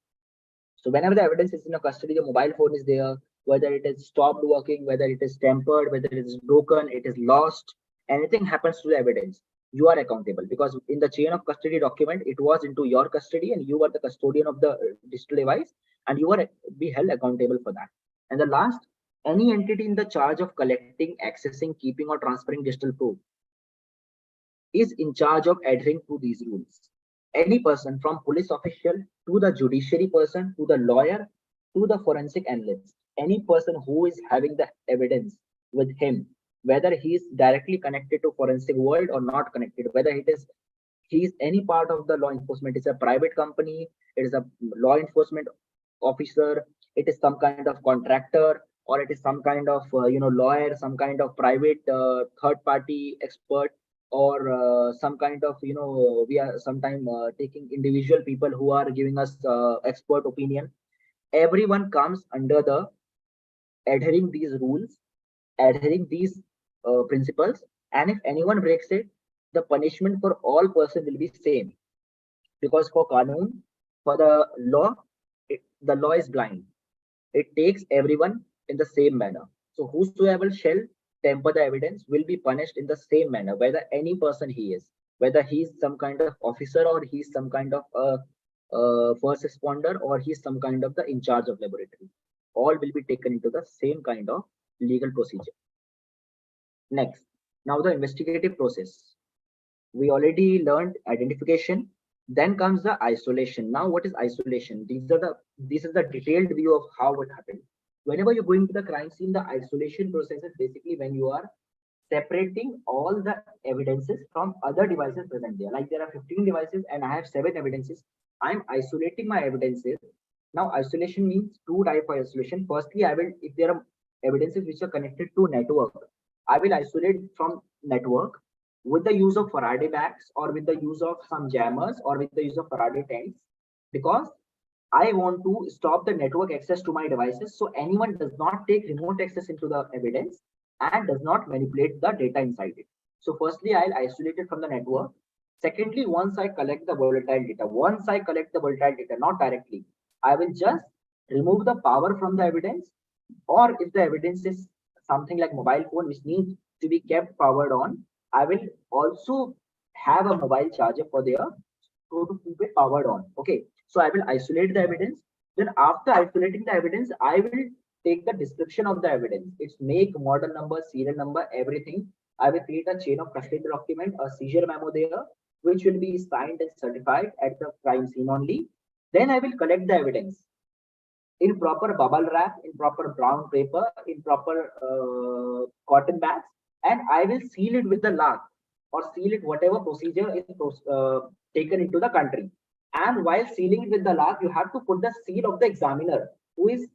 So whenever the evidence is in your custody, the mobile phone is there, whether it is stopped working, whether it is tempered, whether it is broken, it is lost, anything happens to the evidence, you are accountable, because in the chain of custody document, it was into your custody and you were the custodian of the digital device, and you are be held accountable for that. And the last, any entity in the charge of collecting, accessing, keeping, or transferring digital proof is in charge of adhering to these rules. Any person from police official to the judiciary person to the lawyer to the forensic analyst, any person who is having the evidence with him, whether he is directly connected to forensic world or not connected, whether it is he is any part of the law enforcement, it's a private company, it is a law enforcement officer, it is some kind of contractor, or it is some kind of lawyer, some kind of private third party expert, or some kind of we are sometime taking individual people who are giving us expert opinion. Everyone comes under the adhering these rules, adhering these principles, and if anyone breaks it, the punishment for all person will be same, because for Qanun, for the law, the law is blind. It takes everyone in the same manner. So whosoever shall temper the evidence will be punished in the same manner, whether any person he is, whether he is some kind of officer or he is some kind of first responder or he is some kind of the in charge of laboratory. All will be taken into the same kind of legal procedure. Next, now the investigative process. We already learned identification. Then comes the isolation. Now, what is isolation? This is the detailed view of how it happened. Whenever you're going to the crime scene, the isolation process is basically when you are separating all the evidences from other devices present there. Like there are 15 devices and I have 7 evidences. I'm isolating my evidences. Now, isolation means two type of isolation. Firstly, I will, if there are evidences which are connected to network, I will isolate from network with the use of Faraday bags or with the use of some jammers or with the use of Faraday tents, because I want to stop the network access to my devices so anyone does not take remote access into the evidence and does not manipulate the data inside it. So firstly, I'll isolate it from the network. Secondly, once I collect the volatile data, not directly, I will just remove the power from the evidence, or if the evidence is something like mobile phone which needs to be kept powered on, I will also have a mobile charger for there to keep it powered on. Okay, so I will isolate the evidence. Then after isolating the evidence, I will take the description of the evidence, its make, model number, serial number, everything. I will create a chain of custody document, a seizure memo there, which will be signed and certified at the crime scene only. Then I will collect the evidence in proper bubble wrap, in proper brown paper, in proper cotton bags, and I will seal it with the lock or seal it whatever procedure is taken into the country. And while sealing it with the lock, you have to put the seal of the examiner, who is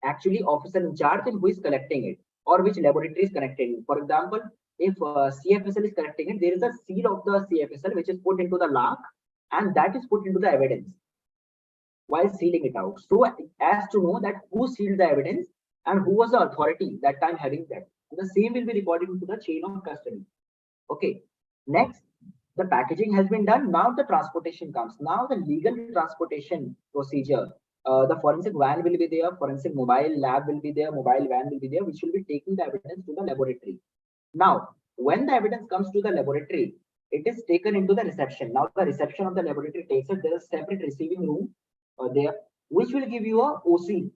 actually officer in charge and who is collecting it, or which laboratory is connecting it. For example, if CFSL is collecting it, there is a seal of the CFSL which is put into the lock, and that is put into the evidence while sealing it out, so as to know that who sealed the evidence and who was the authority that time having that. And the same will be recorded into the chain of custody. Okay, next, the packaging has been done. Now the transportation comes. Now the legal transportation procedure. The forensic van will be there, forensic mobile lab will be there, mobile van will be there, which will be taking the evidence to the laboratory. Now, when the evidence comes to the laboratory, it is taken into the reception. Now the reception of the laboratory takes it. There is a separate receiving room there, which will give you a OC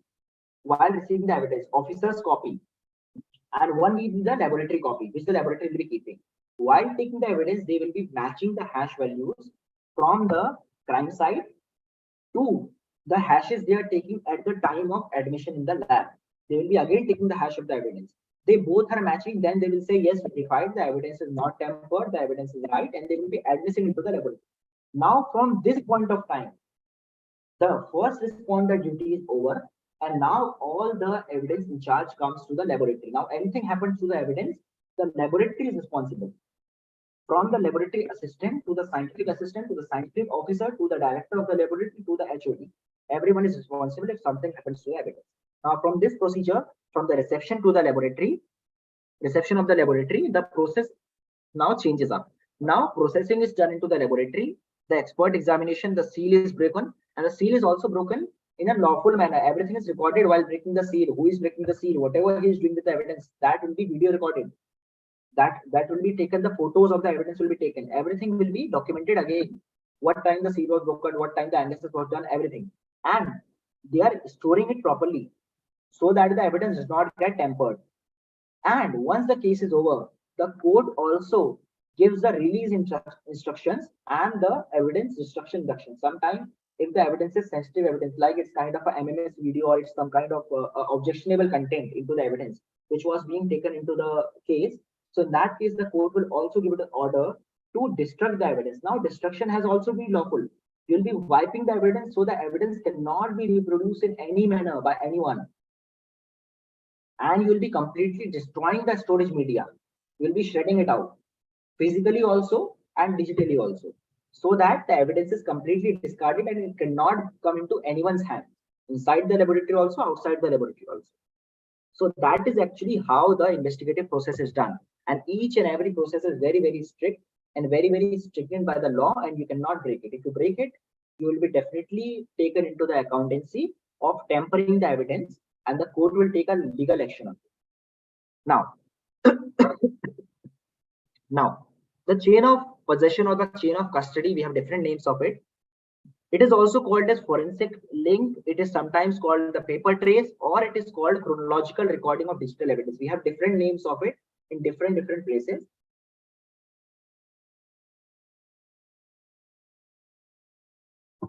while receiving the evidence, officer's copy, and one will be the laboratory copy, which the laboratory will be keeping. While taking the evidence, they will be matching the hash values from the crime site to the hashes they are taking at the time of admission in the lab. They will be again taking the hash of the evidence. They both are matching, then they will say, yes, verified, the evidence is not tempered, the evidence is right, and they will be admitting into the laboratory. Now, from this point of time, the first responder duty is over, and now all the evidence in charge comes to the laboratory. Now, anything happens to the evidence, the laboratory is responsible. From the laboratory assistant to the scientific assistant to the scientific officer to the director of the laboratory to the HOD, everyone is responsible if something happens to the evidence. Now, from this procedure, from the reception to the laboratory, reception of the laboratory, the process now changes up. Now, processing is done into the laboratory, the expert examination, the seal is broken, and the seal is also broken in a lawful manner. Everything is recorded while breaking the seal. Who is breaking the seal? Whatever he is doing with the evidence, that will be video recorded. That will be taken. The photos of the evidence will be taken. Everything will be documented again. What time the seal was broken, what time the analysis was done, everything, and they are storing it properly so that the evidence does not get tampered. And once the case is over, the court also gives the release instructions and the evidence destruction induction. Sometimes, if the evidence is sensitive evidence, like it's kind of a MMS video or it's some kind of objectionable content into the evidence which was being taken into the case, so in that case, the court will also give it an order to destruct the evidence. Now, destruction has also been lawful. You'll be wiping the evidence so the evidence cannot be reproduced in any manner by anyone, and you will be completely destroying the storage media. You will be shredding it out physically also and digitally also, so that the evidence is completely discarded and it cannot come into anyone's hand, inside the laboratory also, outside the laboratory also. So that is actually how the investigative process is done. And each and every process is very, very strict and very, very strictened by the law, and you cannot break it. If you break it, you will be definitely taken into the accountancy of tampering the evidence, and the court will take a legal action on it. Now, now the chain of possession or the chain of custody, we have different names of it. It is also called as forensic link. It is sometimes called the paper trace, or it is called chronological recording of digital evidence. We have different names of it in different places.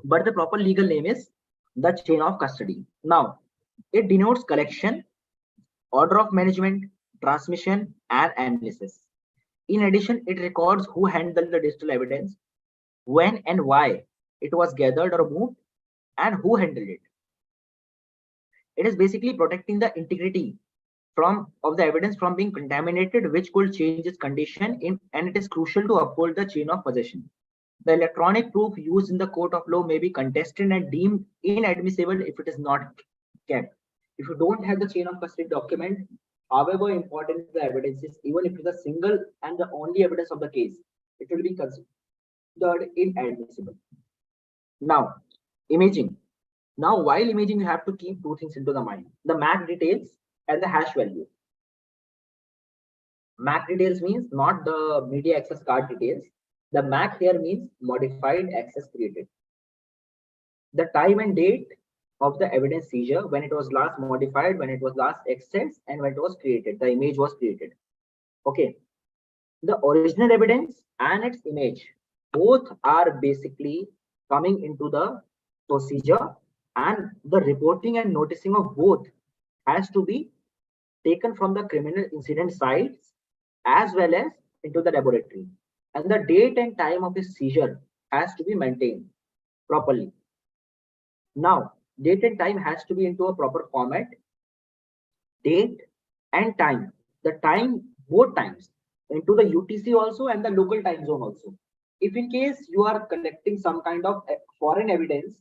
But the proper legal name is the chain of custody. Now, it denotes collection, order of management, transmission, and analysis. In addition, it records who handled the digital evidence, when and why it was gathered or moved, and who handled it. It is basically protecting the integrity of the evidence from being contaminated, which could change its condition and it is crucial to uphold the chain of possession. The electronic proof used in the court of law may be contested and deemed inadmissible if it is not kept. If you don't have the chain of custody document, however important the evidence is, even if it is a single and the only evidence of the case, it will be considered inadmissible. Now, imaging. Now, while imaging, you have to keep two things into the mind: the MAC details and the hash value. MAC details means not the media access card details. The MAC here means modified access created. The time and date of the evidence seizure, when it was last modified, when it was last accessed, and when it was created, the image was created. Okay. The original evidence and its image, both are basically coming into the procedure, and the reporting and noticing of both has to be taken from the criminal incident sites as well as into the laboratory, and the date and time of his seizure has to be maintained properly. Now, date and time has to be into a proper format. Date and time, the time, both times, into the UTC also and the local time zone also. If in case you are collecting some kind of foreign evidence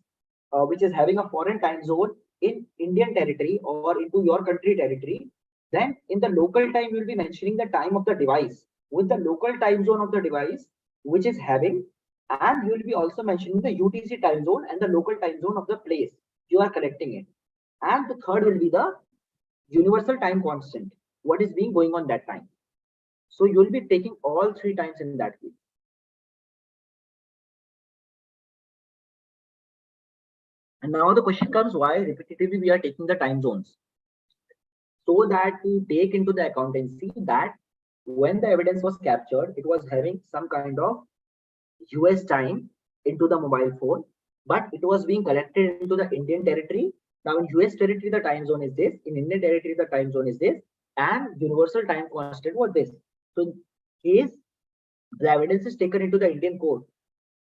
which is having a foreign time zone in Indian territory or into your country territory, then in the local time you will be mentioning the time of the device with the local time zone of the device which is having, and you will be also mentioning the UTC time zone and the local time zone of the place you are collecting it. And the third will be the universal time constant, what is being going on that time. So you will be taking all three times in that case. And now the question comes, why repetitively we are taking the time zones? So that to take into the accountancy that when the evidence was captured, it was having some kind of US time into the mobile phone, but it was being collected into the Indian territory. Now in US territory, the time zone is this, in Indian territory, the time zone is this, and universal time constant was this. So in case the evidence is taken into the Indian court,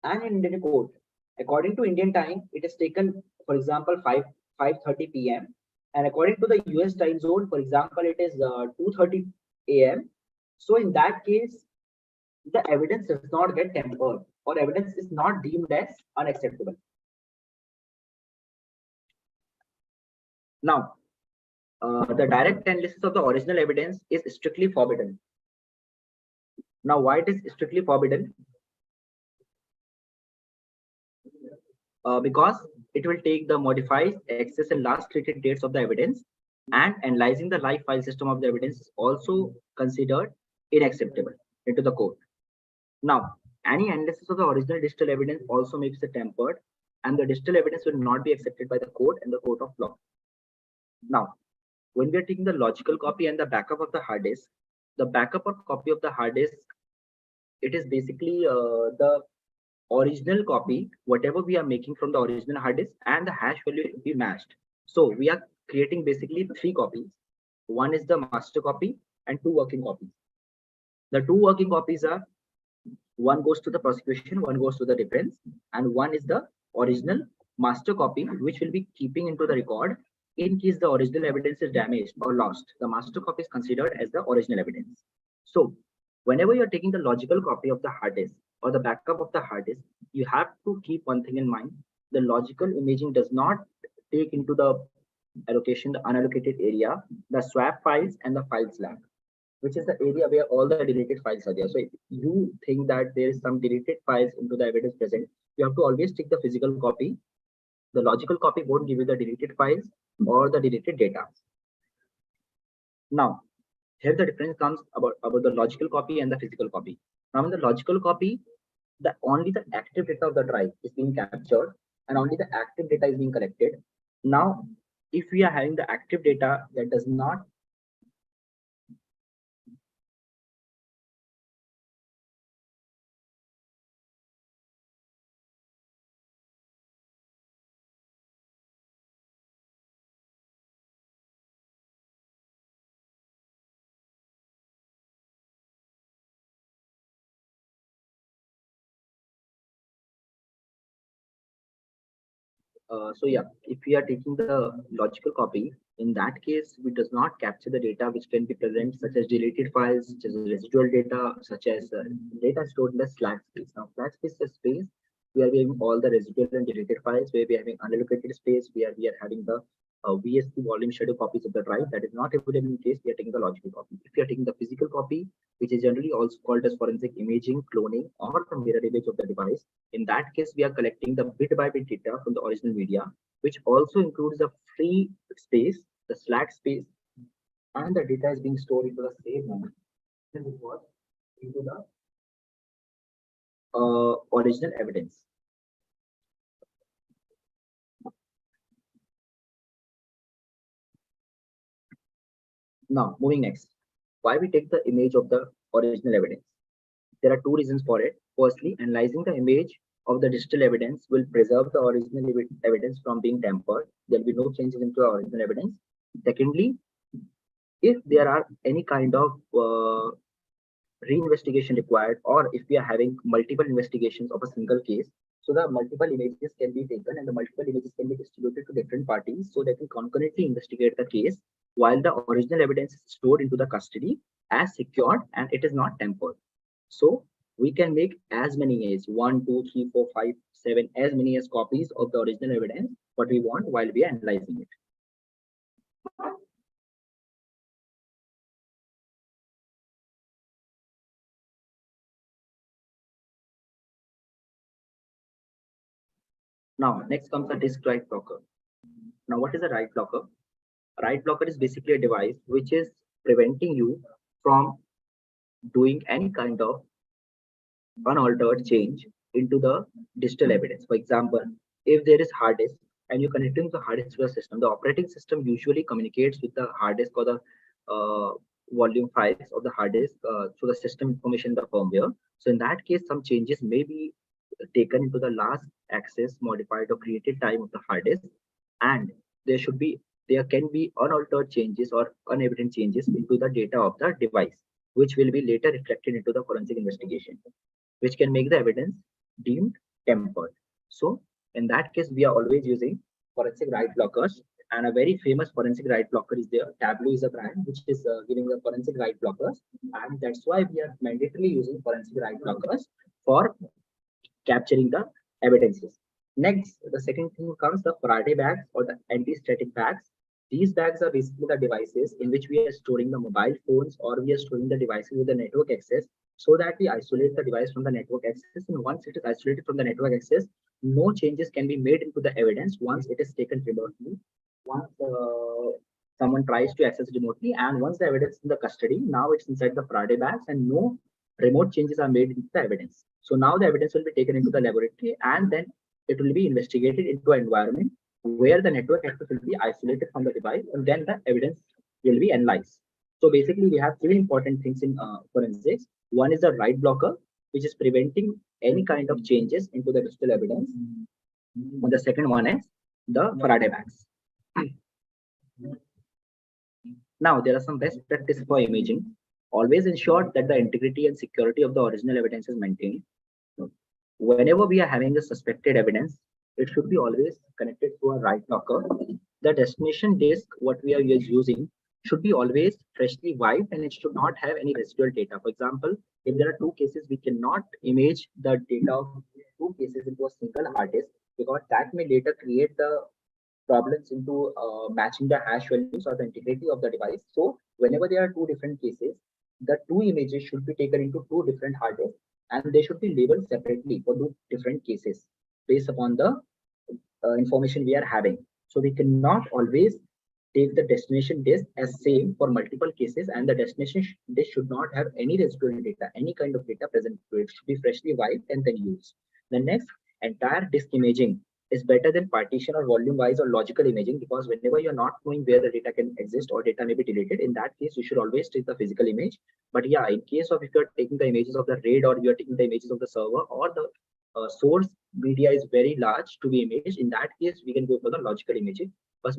and in Indian court, according to Indian time, it is taken, for example, 5:30 p.m. And according to the US time zone, for example, it is 2:30 a.m. So in that case, the evidence does not get tampered, or evidence is not deemed as unacceptable. Now, the direct analysis of the original evidence is strictly forbidden. Now, why it is strictly forbidden? because it will take the modified, access, and last created dates of the evidence, and analyzing the live file system of the evidence is also considered unacceptable into the code. Now, any analysis of the original digital evidence also makes it tempered, and the digital evidence will not be accepted by the court and the court of law. Now, when we are taking the logical copy and the backup of the hard disk, the backup or copy of the hard disk, it is basically the original copy, whatever we are making from the original hard disk, and the hash value will be matched. So we are creating basically three copies. One is the master copy and two working copies. The two working copies are, one goes to the prosecution, one goes to the defense, and one is the original master copy, which will be keeping into the record in case the original evidence is damaged or lost. The master copy is considered as the original evidence. So whenever you're taking the logical copy of the hard disk or the backup of the hard disk, you have to keep one thing in mind. The logical imaging does not take into the allocation, the unallocated area, the swap files and the files lab, which is the area where all the deleted files are there. So if you think that there is some deleted files into the evidence present, you have to always take the physical copy. The logical copy won't give you the deleted files or the deleted data. Now, here the difference comes about the logical copy and the physical copy. Now, in the logical copy, only the active data of the drive is being captured and only the active data is being collected. Now, if we are having the active data that does not so yeah, if we are taking the logical copy, in that case, we does not capture the data which can be present, such as deleted files, such as residual data, such as data stored in the slack space. Now, slack space is a space where we have all the residual and deleted files, where we are having unallocated space, where we are having the VST volume shadow copies of the drive that is not available in case we are taking the logical copy. If you are taking the physical copy, which is generally also called as forensic imaging, cloning, or the mirror image of the device, in that case, we are collecting the bit by bit data from the original media, which also includes the free space, the slack space, and the data is being stored into the same memory. This is what into the original evidence. Now, moving next, why we take the image of the original evidence? There are two reasons for it. Firstly, analyzing the image of the digital evidence will preserve the original evidence from being tampered. There will be no changes into the original evidence. Secondly, if there are any kind of reinvestigation required, or if we are having multiple investigations of a single case, so the multiple images can be taken and the multiple images can be distributed to different parties so they can concurrently investigate the case while the original evidence is stored into the custody as secured and it is not tampered. So we can make as many as 1, 2, 3, 4, 5, 7, as many as copies of the original evidence what we want while we are analyzing it. Now, next comes the disk write blocker. Now, what is a write blocker? A write blocker is basically a device which is preventing you from doing any kind of unaltered change into the digital evidence. For example, if there is hard disk and you're connecting the hard disk to the system, the operating system usually communicates with the hard disk or the volume files of the hard disk through the system information in the firmware. So in that case, some changes may be taken into the last access, modified or created time of the hard disk, and there can be unaltered changes or unevident changes into the data of the device, which will be later reflected into the forensic investigation, which can make the evidence deemed tempered. So in that case, we are always using forensic write blockers, and a very famous forensic write blocker is there. Tableau is a brand which is giving the forensic write blockers, and that's why we are mandatorily using forensic write blockers for capturing the evidences. Next, the second thing comes the Faraday bags or the anti-static bags. These bags are basically the devices in which we are storing the mobile phones or we are storing the devices with the network access so that we isolate the device from the network access. And once it is isolated from the network access, no changes can be made into the evidence once it is taken remotely. Once someone tries to access remotely, and once the evidence is in the custody, now it's inside the Faraday bags, and no remote changes are made into the evidence. So now the evidence will be taken into the laboratory, and then it will be investigated into an environment where the network access will be isolated from the device, and then the evidence will be analyzed. So basically, we have three important things in forensics. One is the write blocker, which is preventing any kind of changes into the digital evidence. And the second one is the Faraday bags. Now, there are some best practices for imaging. Always ensure that the integrity and security of the original evidence is maintained. Whenever we are having a suspected evidence, it should be always connected to a write blocker. The destination disk, what we are using, should be always freshly wiped, and it should not have any residual data. For example, if there are two cases, we cannot image the data of two cases into a single hard disk, because that may later create the problems into matching the hash values or the integrity of the device. So whenever there are two different cases, the two images should be taken into two different hard disks, and they should be labeled separately for two different cases based upon the information we are having. So we cannot always take the destination disk as same for multiple cases, and the destination disk should not have any residual data, any kind of data present to it. Should be freshly wiped and then used. The next, entire disk imaging is better than partition or volume wise or logical imaging, because whenever you're not knowing where the data can exist or data may be deleted, in that case you should always take the physical image. But yeah, in case of if you're taking the images of the RAID, or you're taking the images of the server, or the source media is very large to be imaged, in that case we can go for the logical imaging. But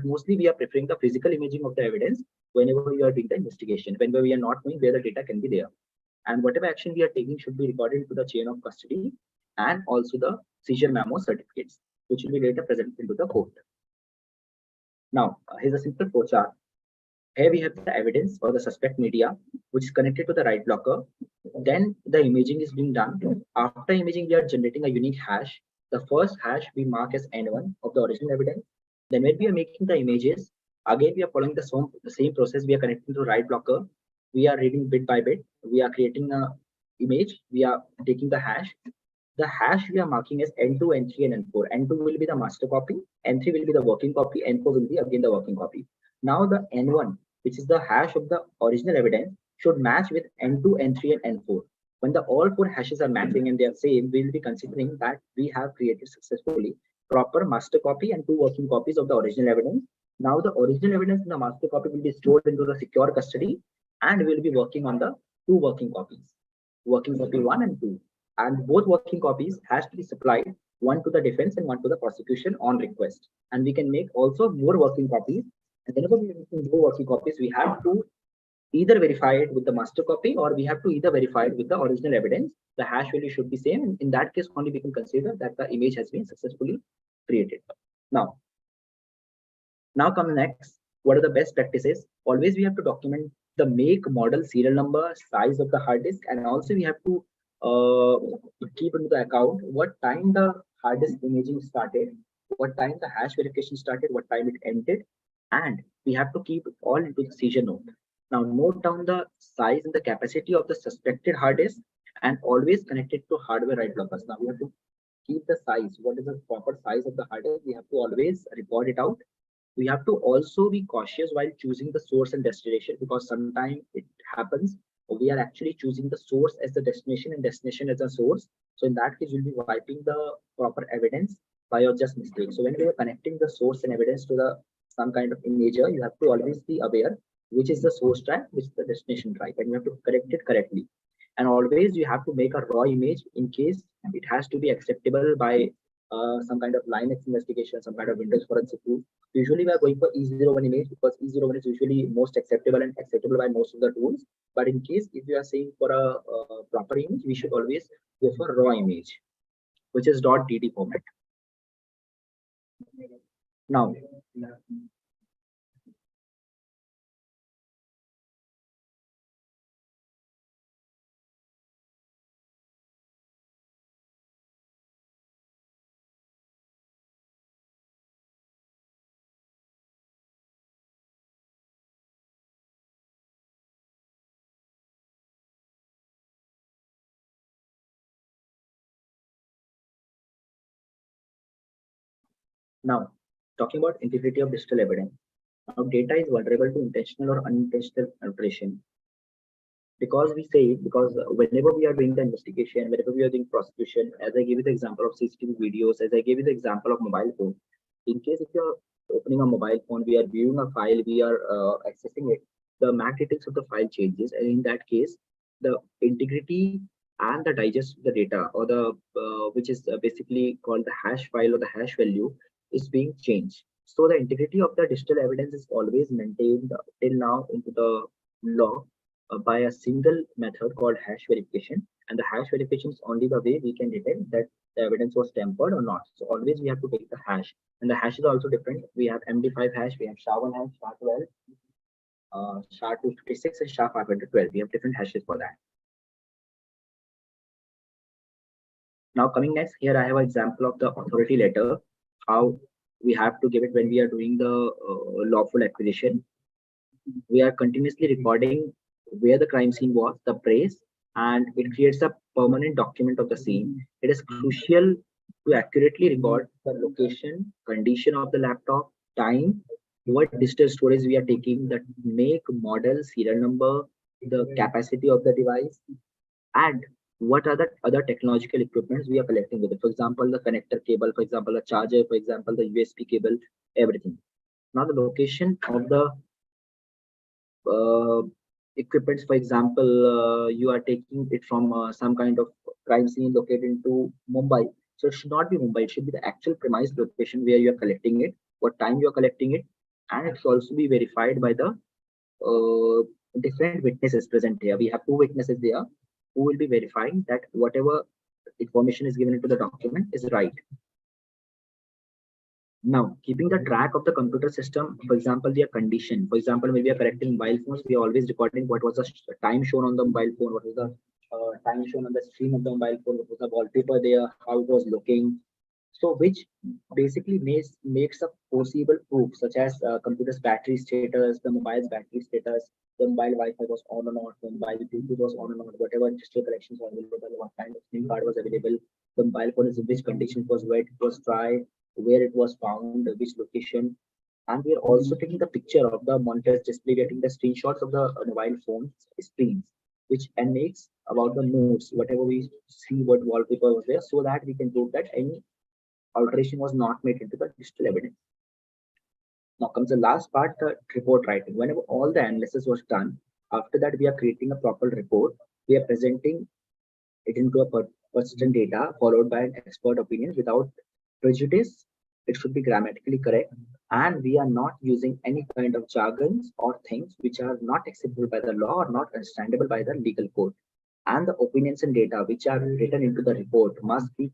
mostly we are preferring the physical imaging of the evidence whenever we are doing the investigation, whenever we are not knowing where the data can be there. And whatever action we are taking should be recorded into the chain of custody, and also the seizure memo certificates, which will be later presented into the court. Now, here's a simple flowchart. Here we have the evidence or the suspect media, which is connected to the write blocker. Then the imaging is being done. After imaging, we are generating a unique hash. The first hash we mark as N1 of the original evidence. Then when we are making the images, again we are following the same process. We are connecting to write blocker. We are reading bit by bit. We are creating a image. We are taking the hash. The hash we are marking as N2, N3, and N4. N2 will be the master copy, N3 will be the working copy, N4 will be again the working copy. Now the N1, which is the hash of the original evidence, should match with N2, N3, and N4. When the all four hashes are matching and they are same, we will be considering that we have created successfully proper master copy and two working copies of the original evidence. Now the original evidence in the master copy will be stored into the secure custody, and we will be working on the two working copies, working copy 1 and 2. And both working copies has to be supplied, one to the defense and one to the prosecution on request. And we can make also more working copies. And whenever we are making more working copies, we have to either verify it with the master copy, or we have to either verify it with the original evidence. The hash value should be same. And in that case, only we can consider that the image has been successfully created. Now, now come next. What are the best practices? Always we have to document the make, model, serial number, size of the hard disk, and also we have to keep into the account what time the hard disk imaging started, what time the hash verification started, what time it ended, and we have to keep it all into the seizure note. Now note down the size and the capacity of the suspected hard disk, and always connect it to hardware write blockers. Now we have to keep the size. What is the proper size of the hard disk? We have to always record it out. We have to also be cautious while choosing the source and destination, because sometimes it happens we are actually choosing the source as the destination and destination as a source. So in that case, you'll be wiping the proper evidence by your just mistake. So when we are connecting the source and evidence to the some kind of imager, you have to always be aware which is the source track, which is the destination track, and you have to correct it correctly. And always you have to make a raw image in case it has to be acceptable by some kind of Linux investigation, some kind of Windows forensic tool. Usually we are going for E01 image, because E01 is usually most acceptable and acceptable by most of the tools. But in case if you are saying for a proper image, we should always go for raw image, which is .dd format. Now, Now, talking about integrity of digital evidence. Now, data is vulnerable to intentional or unintentional alteration because we say it because whenever we are doing the investigation, whenever we are doing prosecution, as I gave you the example of CCTV videos, as I gave you the example of mobile phone, in case if you're opening a mobile phone, we are viewing a file, we are accessing it, the MAC details of the file changes, and in that case, the integrity and the digest the data or the which is basically called the hash file or the hash value is being changed. So the integrity of the digital evidence is always maintained till now into the law by a single method called hash verification. And the hash verification is only the way we can detect that the evidence was tampered or not. So always we have to take the hash. And the hash is also different. We have MD5 hash, we have SHA-1 hash, SHA-12, SHA-256, and SHA-512. We have different hashes for that. Now coming next, here I have an example of the authority letter, how we have to give it when we are doing the lawful acquisition. We are continuously recording where the crime scene was, the place, and it creates a permanent document of the scene. It is crucial to accurately record the location, condition of the laptop, time, what digital storage we are taking, the make, model, serial number, the capacity of the device, and what are the other technological equipments we are collecting with it. For example, the connector cable, for example, a charger, for example, the USB cable, everything. Now the location of the uh, equipments, for example, you are taking it from some kind of crime scene located into Mumbai. So it should not be Mumbai, it should be the actual premise location where you are collecting it, what time you are collecting it, and it should also be verified by the different witnesses present here. We have two witnesses there who will be verifying that whatever information is given into the document is right. Now, keeping the track of the computer system, for example, their condition. For example, when we are correcting mobile phones, we are always recording what was the time shown on the mobile phone, what was the time shown on the screen of the mobile phone, what was the wallpaper there, how it was looking. So, which basically makes a foreseeable proof, such as computer's battery status, the mobile's battery status, the mobile Wi-Fi was on or not, the mobile Bluetooth was on or not, whatever digital collections were available, what kind of SIM card was available, the mobile phone is in which condition it was wet, it was dry, where it was found, which location, and we are also taking the picture of the monitor's display, getting the screenshots of the mobile phone screens, which and makes about the notes, whatever we see, what wallpaper was there, so that we can prove that any alteration was not made into the digital evidence. Now comes the last part, the report writing. Whenever all the analysis was done, after that we are creating a proper report. We are presenting it into a persistent data followed by an expert opinion without prejudice. It should be grammatically correct, and we are not using any kind of jargons or things which are not acceptable by the law or not understandable by the legal code. And the opinions and data which are written into the report must be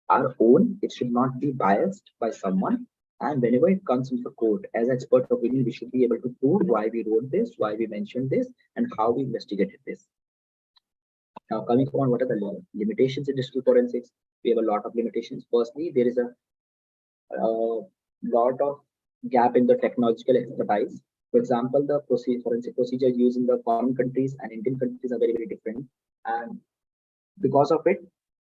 our own. It should not be biased by someone. And whenever it comes into court, as expert opinion, we should be able to prove why we wrote this, why we mentioned this, and how we investigated this. Now, coming on, what are the limitations in digital forensics? We have a lot of limitations. Firstly, there is a lot of gap in the technological expertise. For example, the forensic procedure used in the foreign countries and Indian countries are very, very different. And because of it,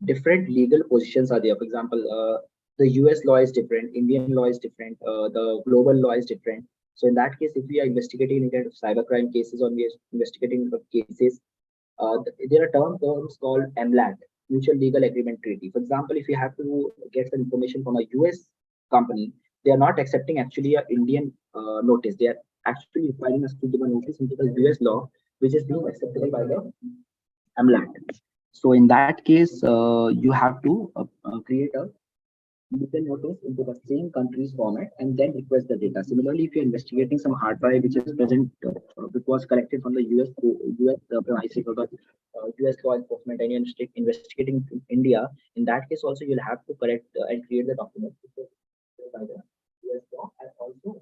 different legal positions are there. For example, the US law is different, Indian law is different, the global law is different. So in that case, if we are investigating any kind of cybercrime cases or we are investigating the cases, there are terms called MLAT, Mutual Legal Agreement Treaty. For example, if you have to get some information from a US company, they are not accepting actually a Indian notice. They are actually requiring us to give a notice into the US law, which is being acceptable by the MLAT. So in that case, you have to create a legal notice into the same country's format and then request the data. Similarly, if you're investigating some hard drive which is present, which was collected from the US premises or the US law enforcement, and you're investigating in India, in that case also you'll have to correct and create the document by the US law and also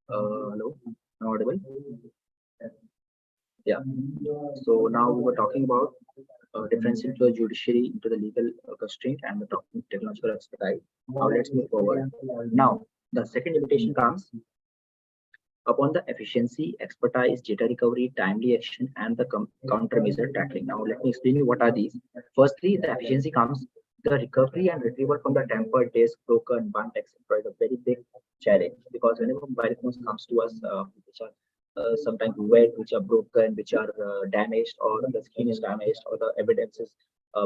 Hello, am I audible? Yeah. So now we were talking about difference into the judiciary, into the legal constraint, and the technological expertise. Now let's move forward. Now the second limitation comes upon the efficiency, expertise, data recovery, timely action, and the countermeasure tackling. Now, let me explain you what are these. Firstly, the efficiency comes the recovery and retrieval from the tampered disk, broken, burnt, etc. is a very big challenge because whenever mobile phones comes to us, which are sometimes wet, which are broken, which are damaged, or the screen is damaged, or the evidence is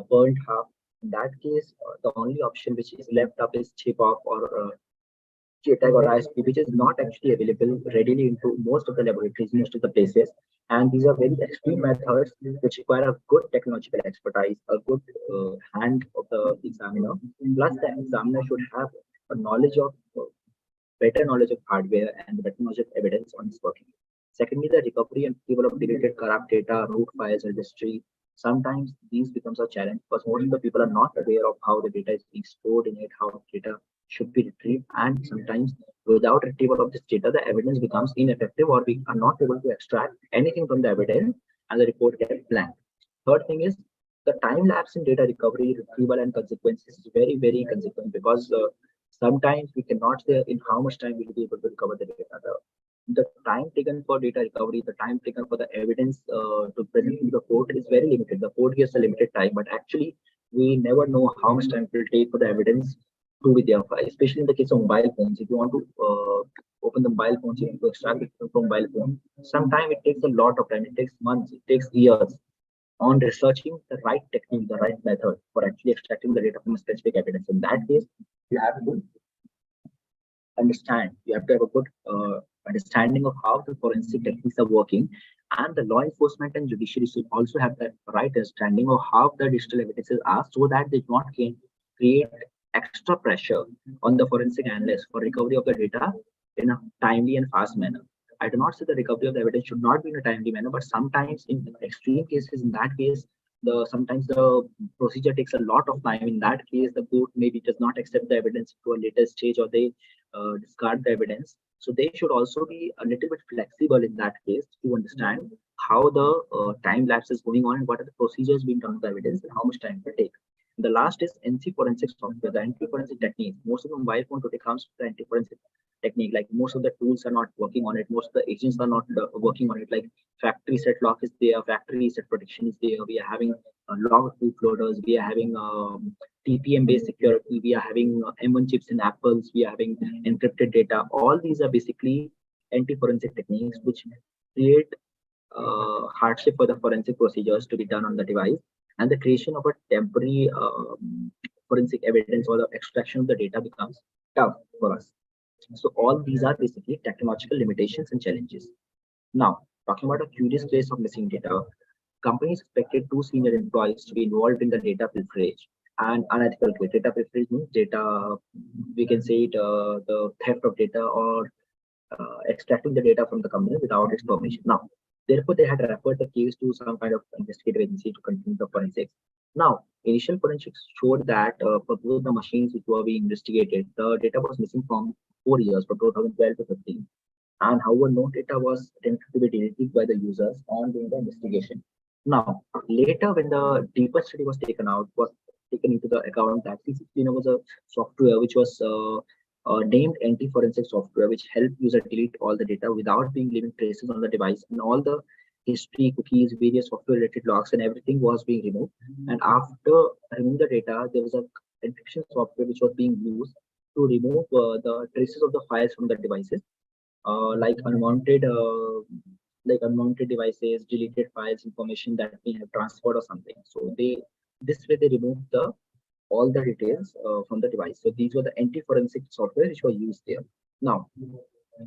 burnt half. In that case, the only option which is left up is chip off or JTAG or ISP, which is not actually available readily into most of the laboratories, most of the places. And these are very extreme methods which require a good technological expertise, a good hand of the examiner. Plus, the examiner should have a knowledge of better knowledge of hardware and better knowledge of evidence on its working. Secondly, the recovery and retrieval of deleted corrupt data, root files, registry. Sometimes these becomes a challenge because most of the people are not aware of how the data is being stored in it, how data should be retrieved, and sometimes without retrieval of this data, the evidence becomes ineffective or we are not able to extract anything from the evidence and the report gets blank. Third thing is the time lapse in data recovery, retrieval, and consequences is very, very consequent because sometimes we cannot say in how much time we'll be able to recover the data. The time taken for data recovery, the time taken for the evidence to present in the court is very limited. The court gives a limited time, but actually we never know how much time it will take for the evidence to be there, especially in the case of mobile phones. If you want to open the mobile phones, you need to extract it from mobile phone. Sometimes it takes a lot of time. It takes months. It takes years on researching the right technique, the right method for actually extracting the data from a specific evidence. In that case, you have to understand. You have to have a good understanding of how the forensic techniques are working, and the law enforcement and judiciary should also have the right understanding of how the digital evidences are, so that they do not can create extra pressure on the forensic analyst for recovery of the data in a timely and fast manner. I do not say the recovery of the evidence should not be in a timely manner, but sometimes in extreme cases, in that case, the sometimes the procedure takes a lot of time. In that case, the court maybe does not accept the evidence to a later stage, or they discard the evidence. So they should also be a little bit flexible in that case to understand how the time lapse is going on and what are the procedures being done with the evidence and how much time it will take. The last is NC forensic software, the anti-forensic technique. Most of the mobile phone today comes with the anti-forensic technique. Like most of the tools are not working on it. Most of the agents are not working on it. Like factory set lock is there, factory set protection is there. We are having log bootloaders. We are having TPM based security. We are having M1 chips in Apples. We are having encrypted data. All these are basically anti-forensic techniques which create hardship for the forensic procedures to be done on the device, and the creation of a temporary forensic evidence or the extraction of the data becomes tough for us. So all these are basically technological limitations and challenges. Now, talking about a curious case of missing data, companies expected two senior employees to be involved in the data pilferage and unethical case. Data pilferage means data, we can say it, the theft of data or extracting the data from the company without its permission. Now, therefore, they had referred the case to some kind of investigative agency to continue the forensics. Now, initial forensics showed that for both the machines which were being investigated, the data was missing from 4 years, from 2012 to 15. And however, no data was attempted to be deleted by the users on doing the investigation. Now, later when the deeper study was taken out, was taken into the account that C16 was a software which was named anti-forensic software, which helped user delete all the data without being leaving traces on the device, and all the history, cookies, various software-related logs, and everything was being removed. And after removing the data, there was a encryption software which was being used to remove the traces of the files from the devices, like unwanted devices, deleted files, information that we have transferred or something. So this way they removed the all the details from the device. So these were the anti-forensic software which were used there. Now,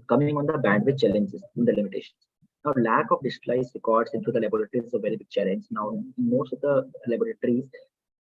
coming on the bandwidth challenges and the limitations. Now, lack of digitalized records into the laboratories is a very big challenge. Now, in most of the laboratories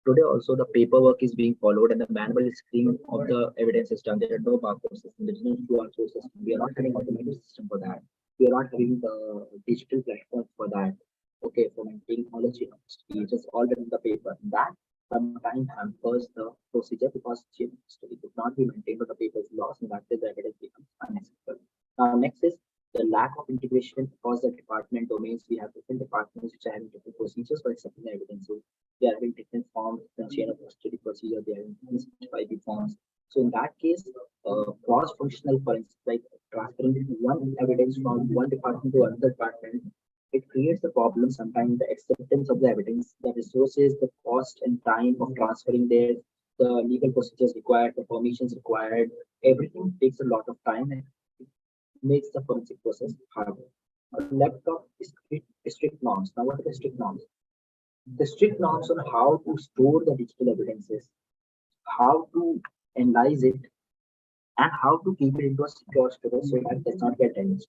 today, also the paperwork is being followed and the manual screening of the evidence is done. There are no barcode system, there is no QR code system. We are not having automated system for that. We are not having the digital platform for that. Okay, for maintaining knowledge, it is all done in the paper. That sometimes hampers the procedure because it could not be maintained or the paper is lost, and that is the evidence becomes unacceptable. Now, next is the lack of integration across the department domains. We have different departments which are having different procedures for accepting the evidence. So they are having different forms, different chain of custody procedure. They are having different 65 forms. So in that case, cross-functional forensics, like transferring one evidence from one department to another department, it creates a problem sometimes. The acceptance of the evidence, the resources, the cost and time of transferring there, the legal procedures required, the permissions required, everything takes a lot of time and makes the forensic process harder. A laptop is strict norms. Now, what are the strict norms? The strict norms on how to store the digital evidences, how to analyze it, and how to keep it into a secure storage so that it does not get damaged.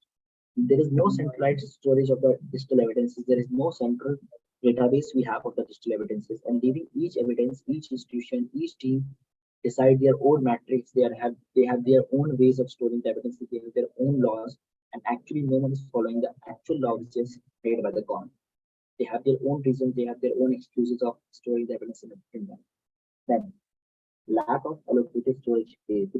There is no centralized storage of the digital evidences. There is no central database we have of the digital evidences, and leaving each evidence, each institution, each team decide their own metrics. They have their own ways of storing the evidences. They have their own laws, and actually no one is following the actual law which is made by the government. They have their own reasons. They have their own excuses of storing the evidence in them. Then lack of allocated storage space.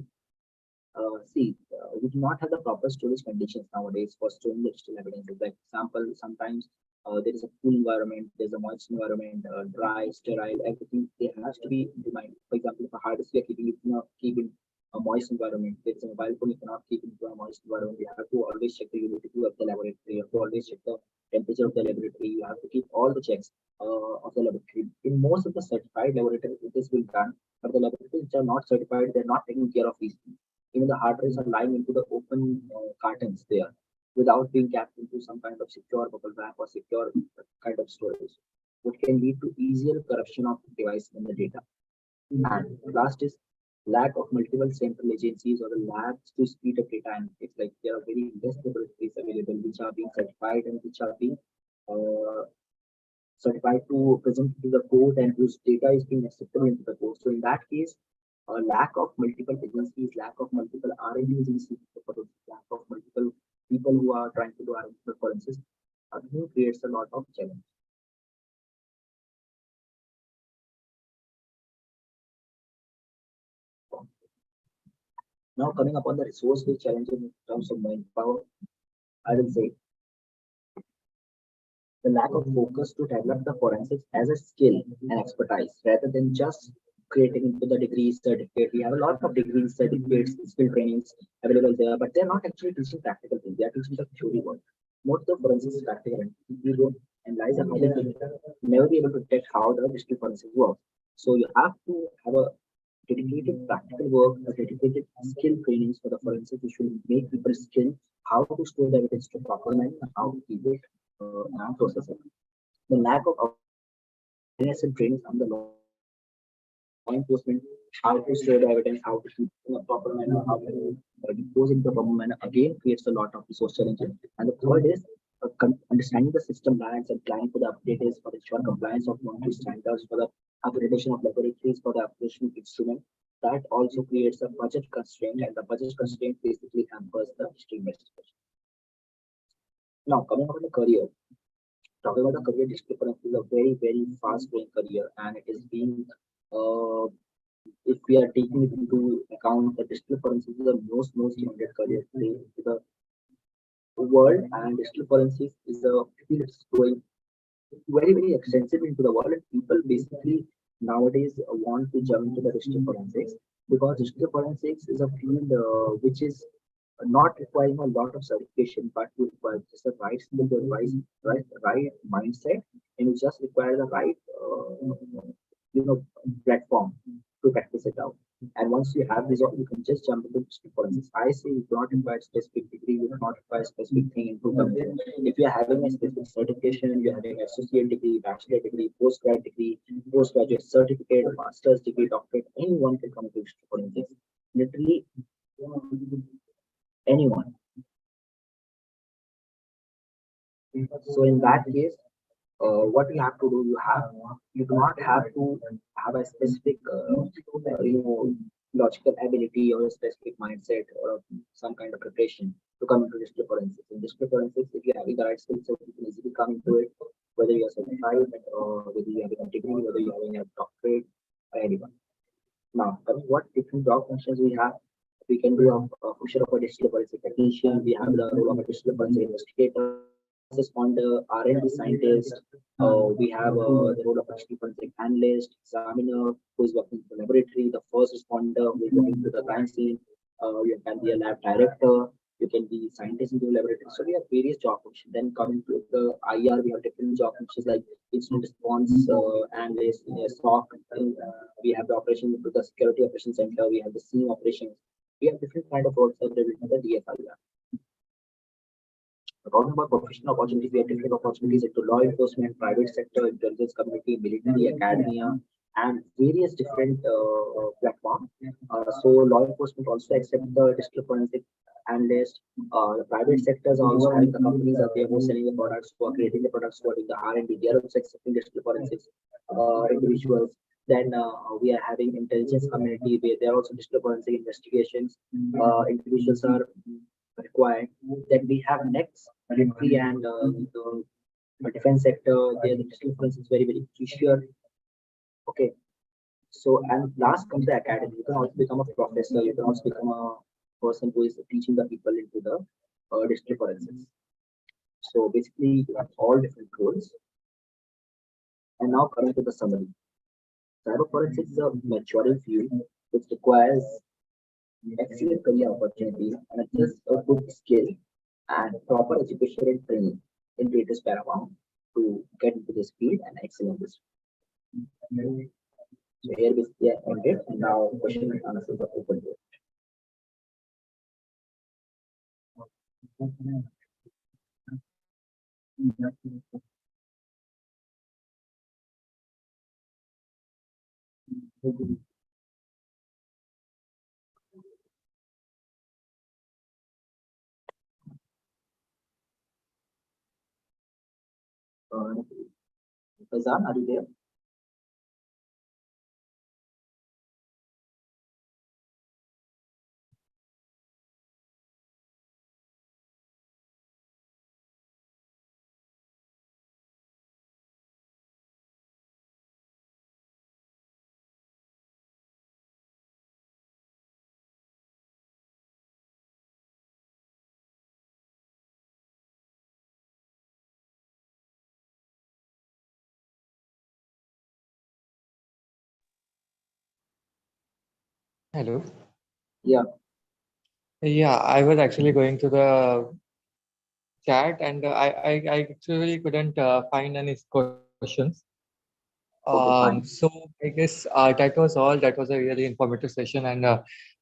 We do not have the proper storage conditions nowadays for storing the digital evidences. Like example, sometimes there is a cool environment, there's a moist environment, dry, sterile, everything. There has to be defined. For example, if a hard disk we are keeping it, keep in a moist environment. There's a mobile phone you cannot keep into a moist environment. You have to always check the humidity of the laboratory. You have to always check the temperature of the laboratory. You have to keep all the checks of the laboratory. In most of the certified laboratories, it is being done, but the laboratories which are not certified, they're not taking care of these things. Even the hard drives are lying into the open cartons there without being kept into some kind of secure bubble wrap or secure kind of storage, which can lead to easier corruption of device and the data. And last is lack of multiple central agencies or the labs to speed up data analytics. Like there are very less laboratories available which are being certified and which are being uh, certified to present to the court and whose data is being acceptable into the court. So in that case, a lack of multiple agencies, lack of multiple R&D agencies, lack of multiple people who are trying to do R&D forensics, creates a lot of challenge. Now coming upon the resource-based challenges in terms of manpower, I will say the lack of focus to develop the forensics as a skill and expertise rather than just creating into the degree certificate. We have a lot of degrees, certificates, skill trainings available there, but they're not actually teaching practical things. They are teaching the theory work. Most of the forensics is practical. You don't analyze and never be able to detect how the digital forensics works. So you have to have a dedicated practical work, a dedicated skill trainings for the forensics, which will make people skill how to store the evidence to proper manner, how to keep it and process it. The lack of awareness and training on the law enforcement, how to store the evidence, how to keep in a proper manner, how to dispose in the proper manner, again creates a lot of resource challenges. And the third is understanding the system lines and planning for the updates for the ensure compliance of monetary standards, for the upgradation of laboratories, for the application of instrument. That also creates a budget constraint, and the budget constraint basically hampers the digital investigation. Now, coming on the career, talking about the career, digital forensics is a very fast growing career, and it is being if we are taking it into account, the digital forensics is the most demanded career today in the world, and digital forensics is a field that's growing very extensive into the world. And people basically nowadays want to jump into the digital forensics because digital forensics is a field which is not requiring a lot of certification, but you require just the right skill, the right mindset, and you just require the right platform to practice it out. And once you have this, you can just jump into digital forensics. I say you do not require specific degree, you do not require specific thing into something. If you are having a specific certification, you're having associate degree, bachelor degree, postgrad degree, postgraduate certificate, master's degree, doctorate, anyone can come to digital forensics. Literally anyone. So in that case, what you have to do, you do not have to have a specific logical ability or a specific mindset or some kind of preparation to come into digital forensics. In digital forensics, if you're having the right skill set, you can easily come into it, whether you're certified or whether you're having a degree, whether you're having a doctorate or anyone. Now, what different job functions we have? We can do a function of a digital forensic technician. We have the role of a digital forensic investigator, first responder, R&D scientist. We have the role of a digital forensic analyst, examiner who is working in the laboratory, the first responder who is working to the crime scene. You can be a lab director. You can be scientist in the laboratory. So we have various job functions. Then coming to the IR, we have different job functions like incident response analyst, SOC. We have the operation to the security operations center. We have the scene operations. We have different kind of roles available in the DFIR. Talking about professional opportunities, we have different opportunities into law enforcement, private sector, intelligence community, military, academia, and various different platforms. So law enforcement also accept the digital forensic analyst. The private sectors are also having the companies are there who are selling the products, who are creating the products, who are doing the R&D. They are also accepting digital forensics individuals. Then we are having intelligence community where there are also digital forensic investigations. Individuals are required. Then we have next military and the defense sector. There the digital forensics is very crucial. Okay. So and last comes the academy. You can also become a professor. You can also become a person who is teaching the people into the digital forensics. So basically, you have all different roles. And now coming to the summary. Cyber forensics is a maturing field which requires excellent career opportunities and just a good skill and proper education and training in it is paramount to get into this field and excel in this. So here we are ended and now question and answers are open to it. Faizan, are you there? Hello. Yeah. Yeah, I was actually going to the chat and I actually couldn't find any questions. Okay, fine. So I guess that was all. That was a really informative session, and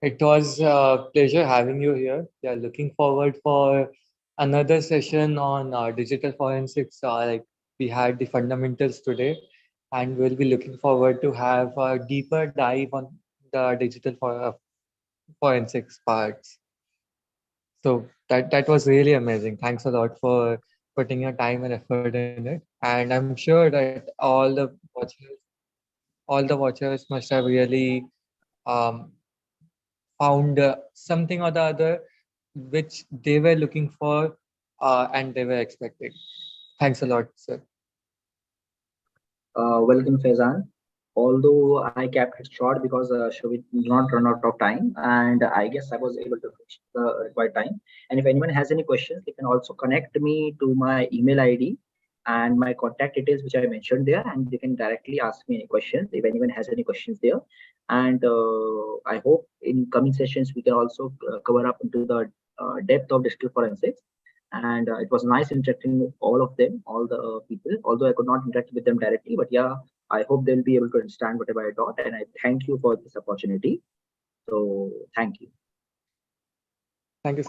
it was a pleasure having you here. We are looking forward for another session on digital forensics. Like we had the fundamentals today, and we'll be looking forward to have a deeper dive on the digital forensics parts. So that was really amazing. Thanks a lot for putting your time and effort in it. And I'm sure that all the watchers must have really um, found something or the other which they were looking for and they were expecting. Thanks a lot, sir. Welcome, Faizan. Although I kept it short because show will not run out of time, and I guess I was able to finish the required time. And if anyone has any questions, they can also connect me to my email ID and my contact details, which I mentioned there, and they can directly ask me any questions if anyone has any questions there. And I hope in coming sessions we can also cover up into the depth of digital forensics. And it was nice interacting with all of them, all the people, although I could not interact with them directly, but yeah, I hope they'll be able to understand whatever I taught, and I thank you for this opportunity. So thank you. Thank you, sir.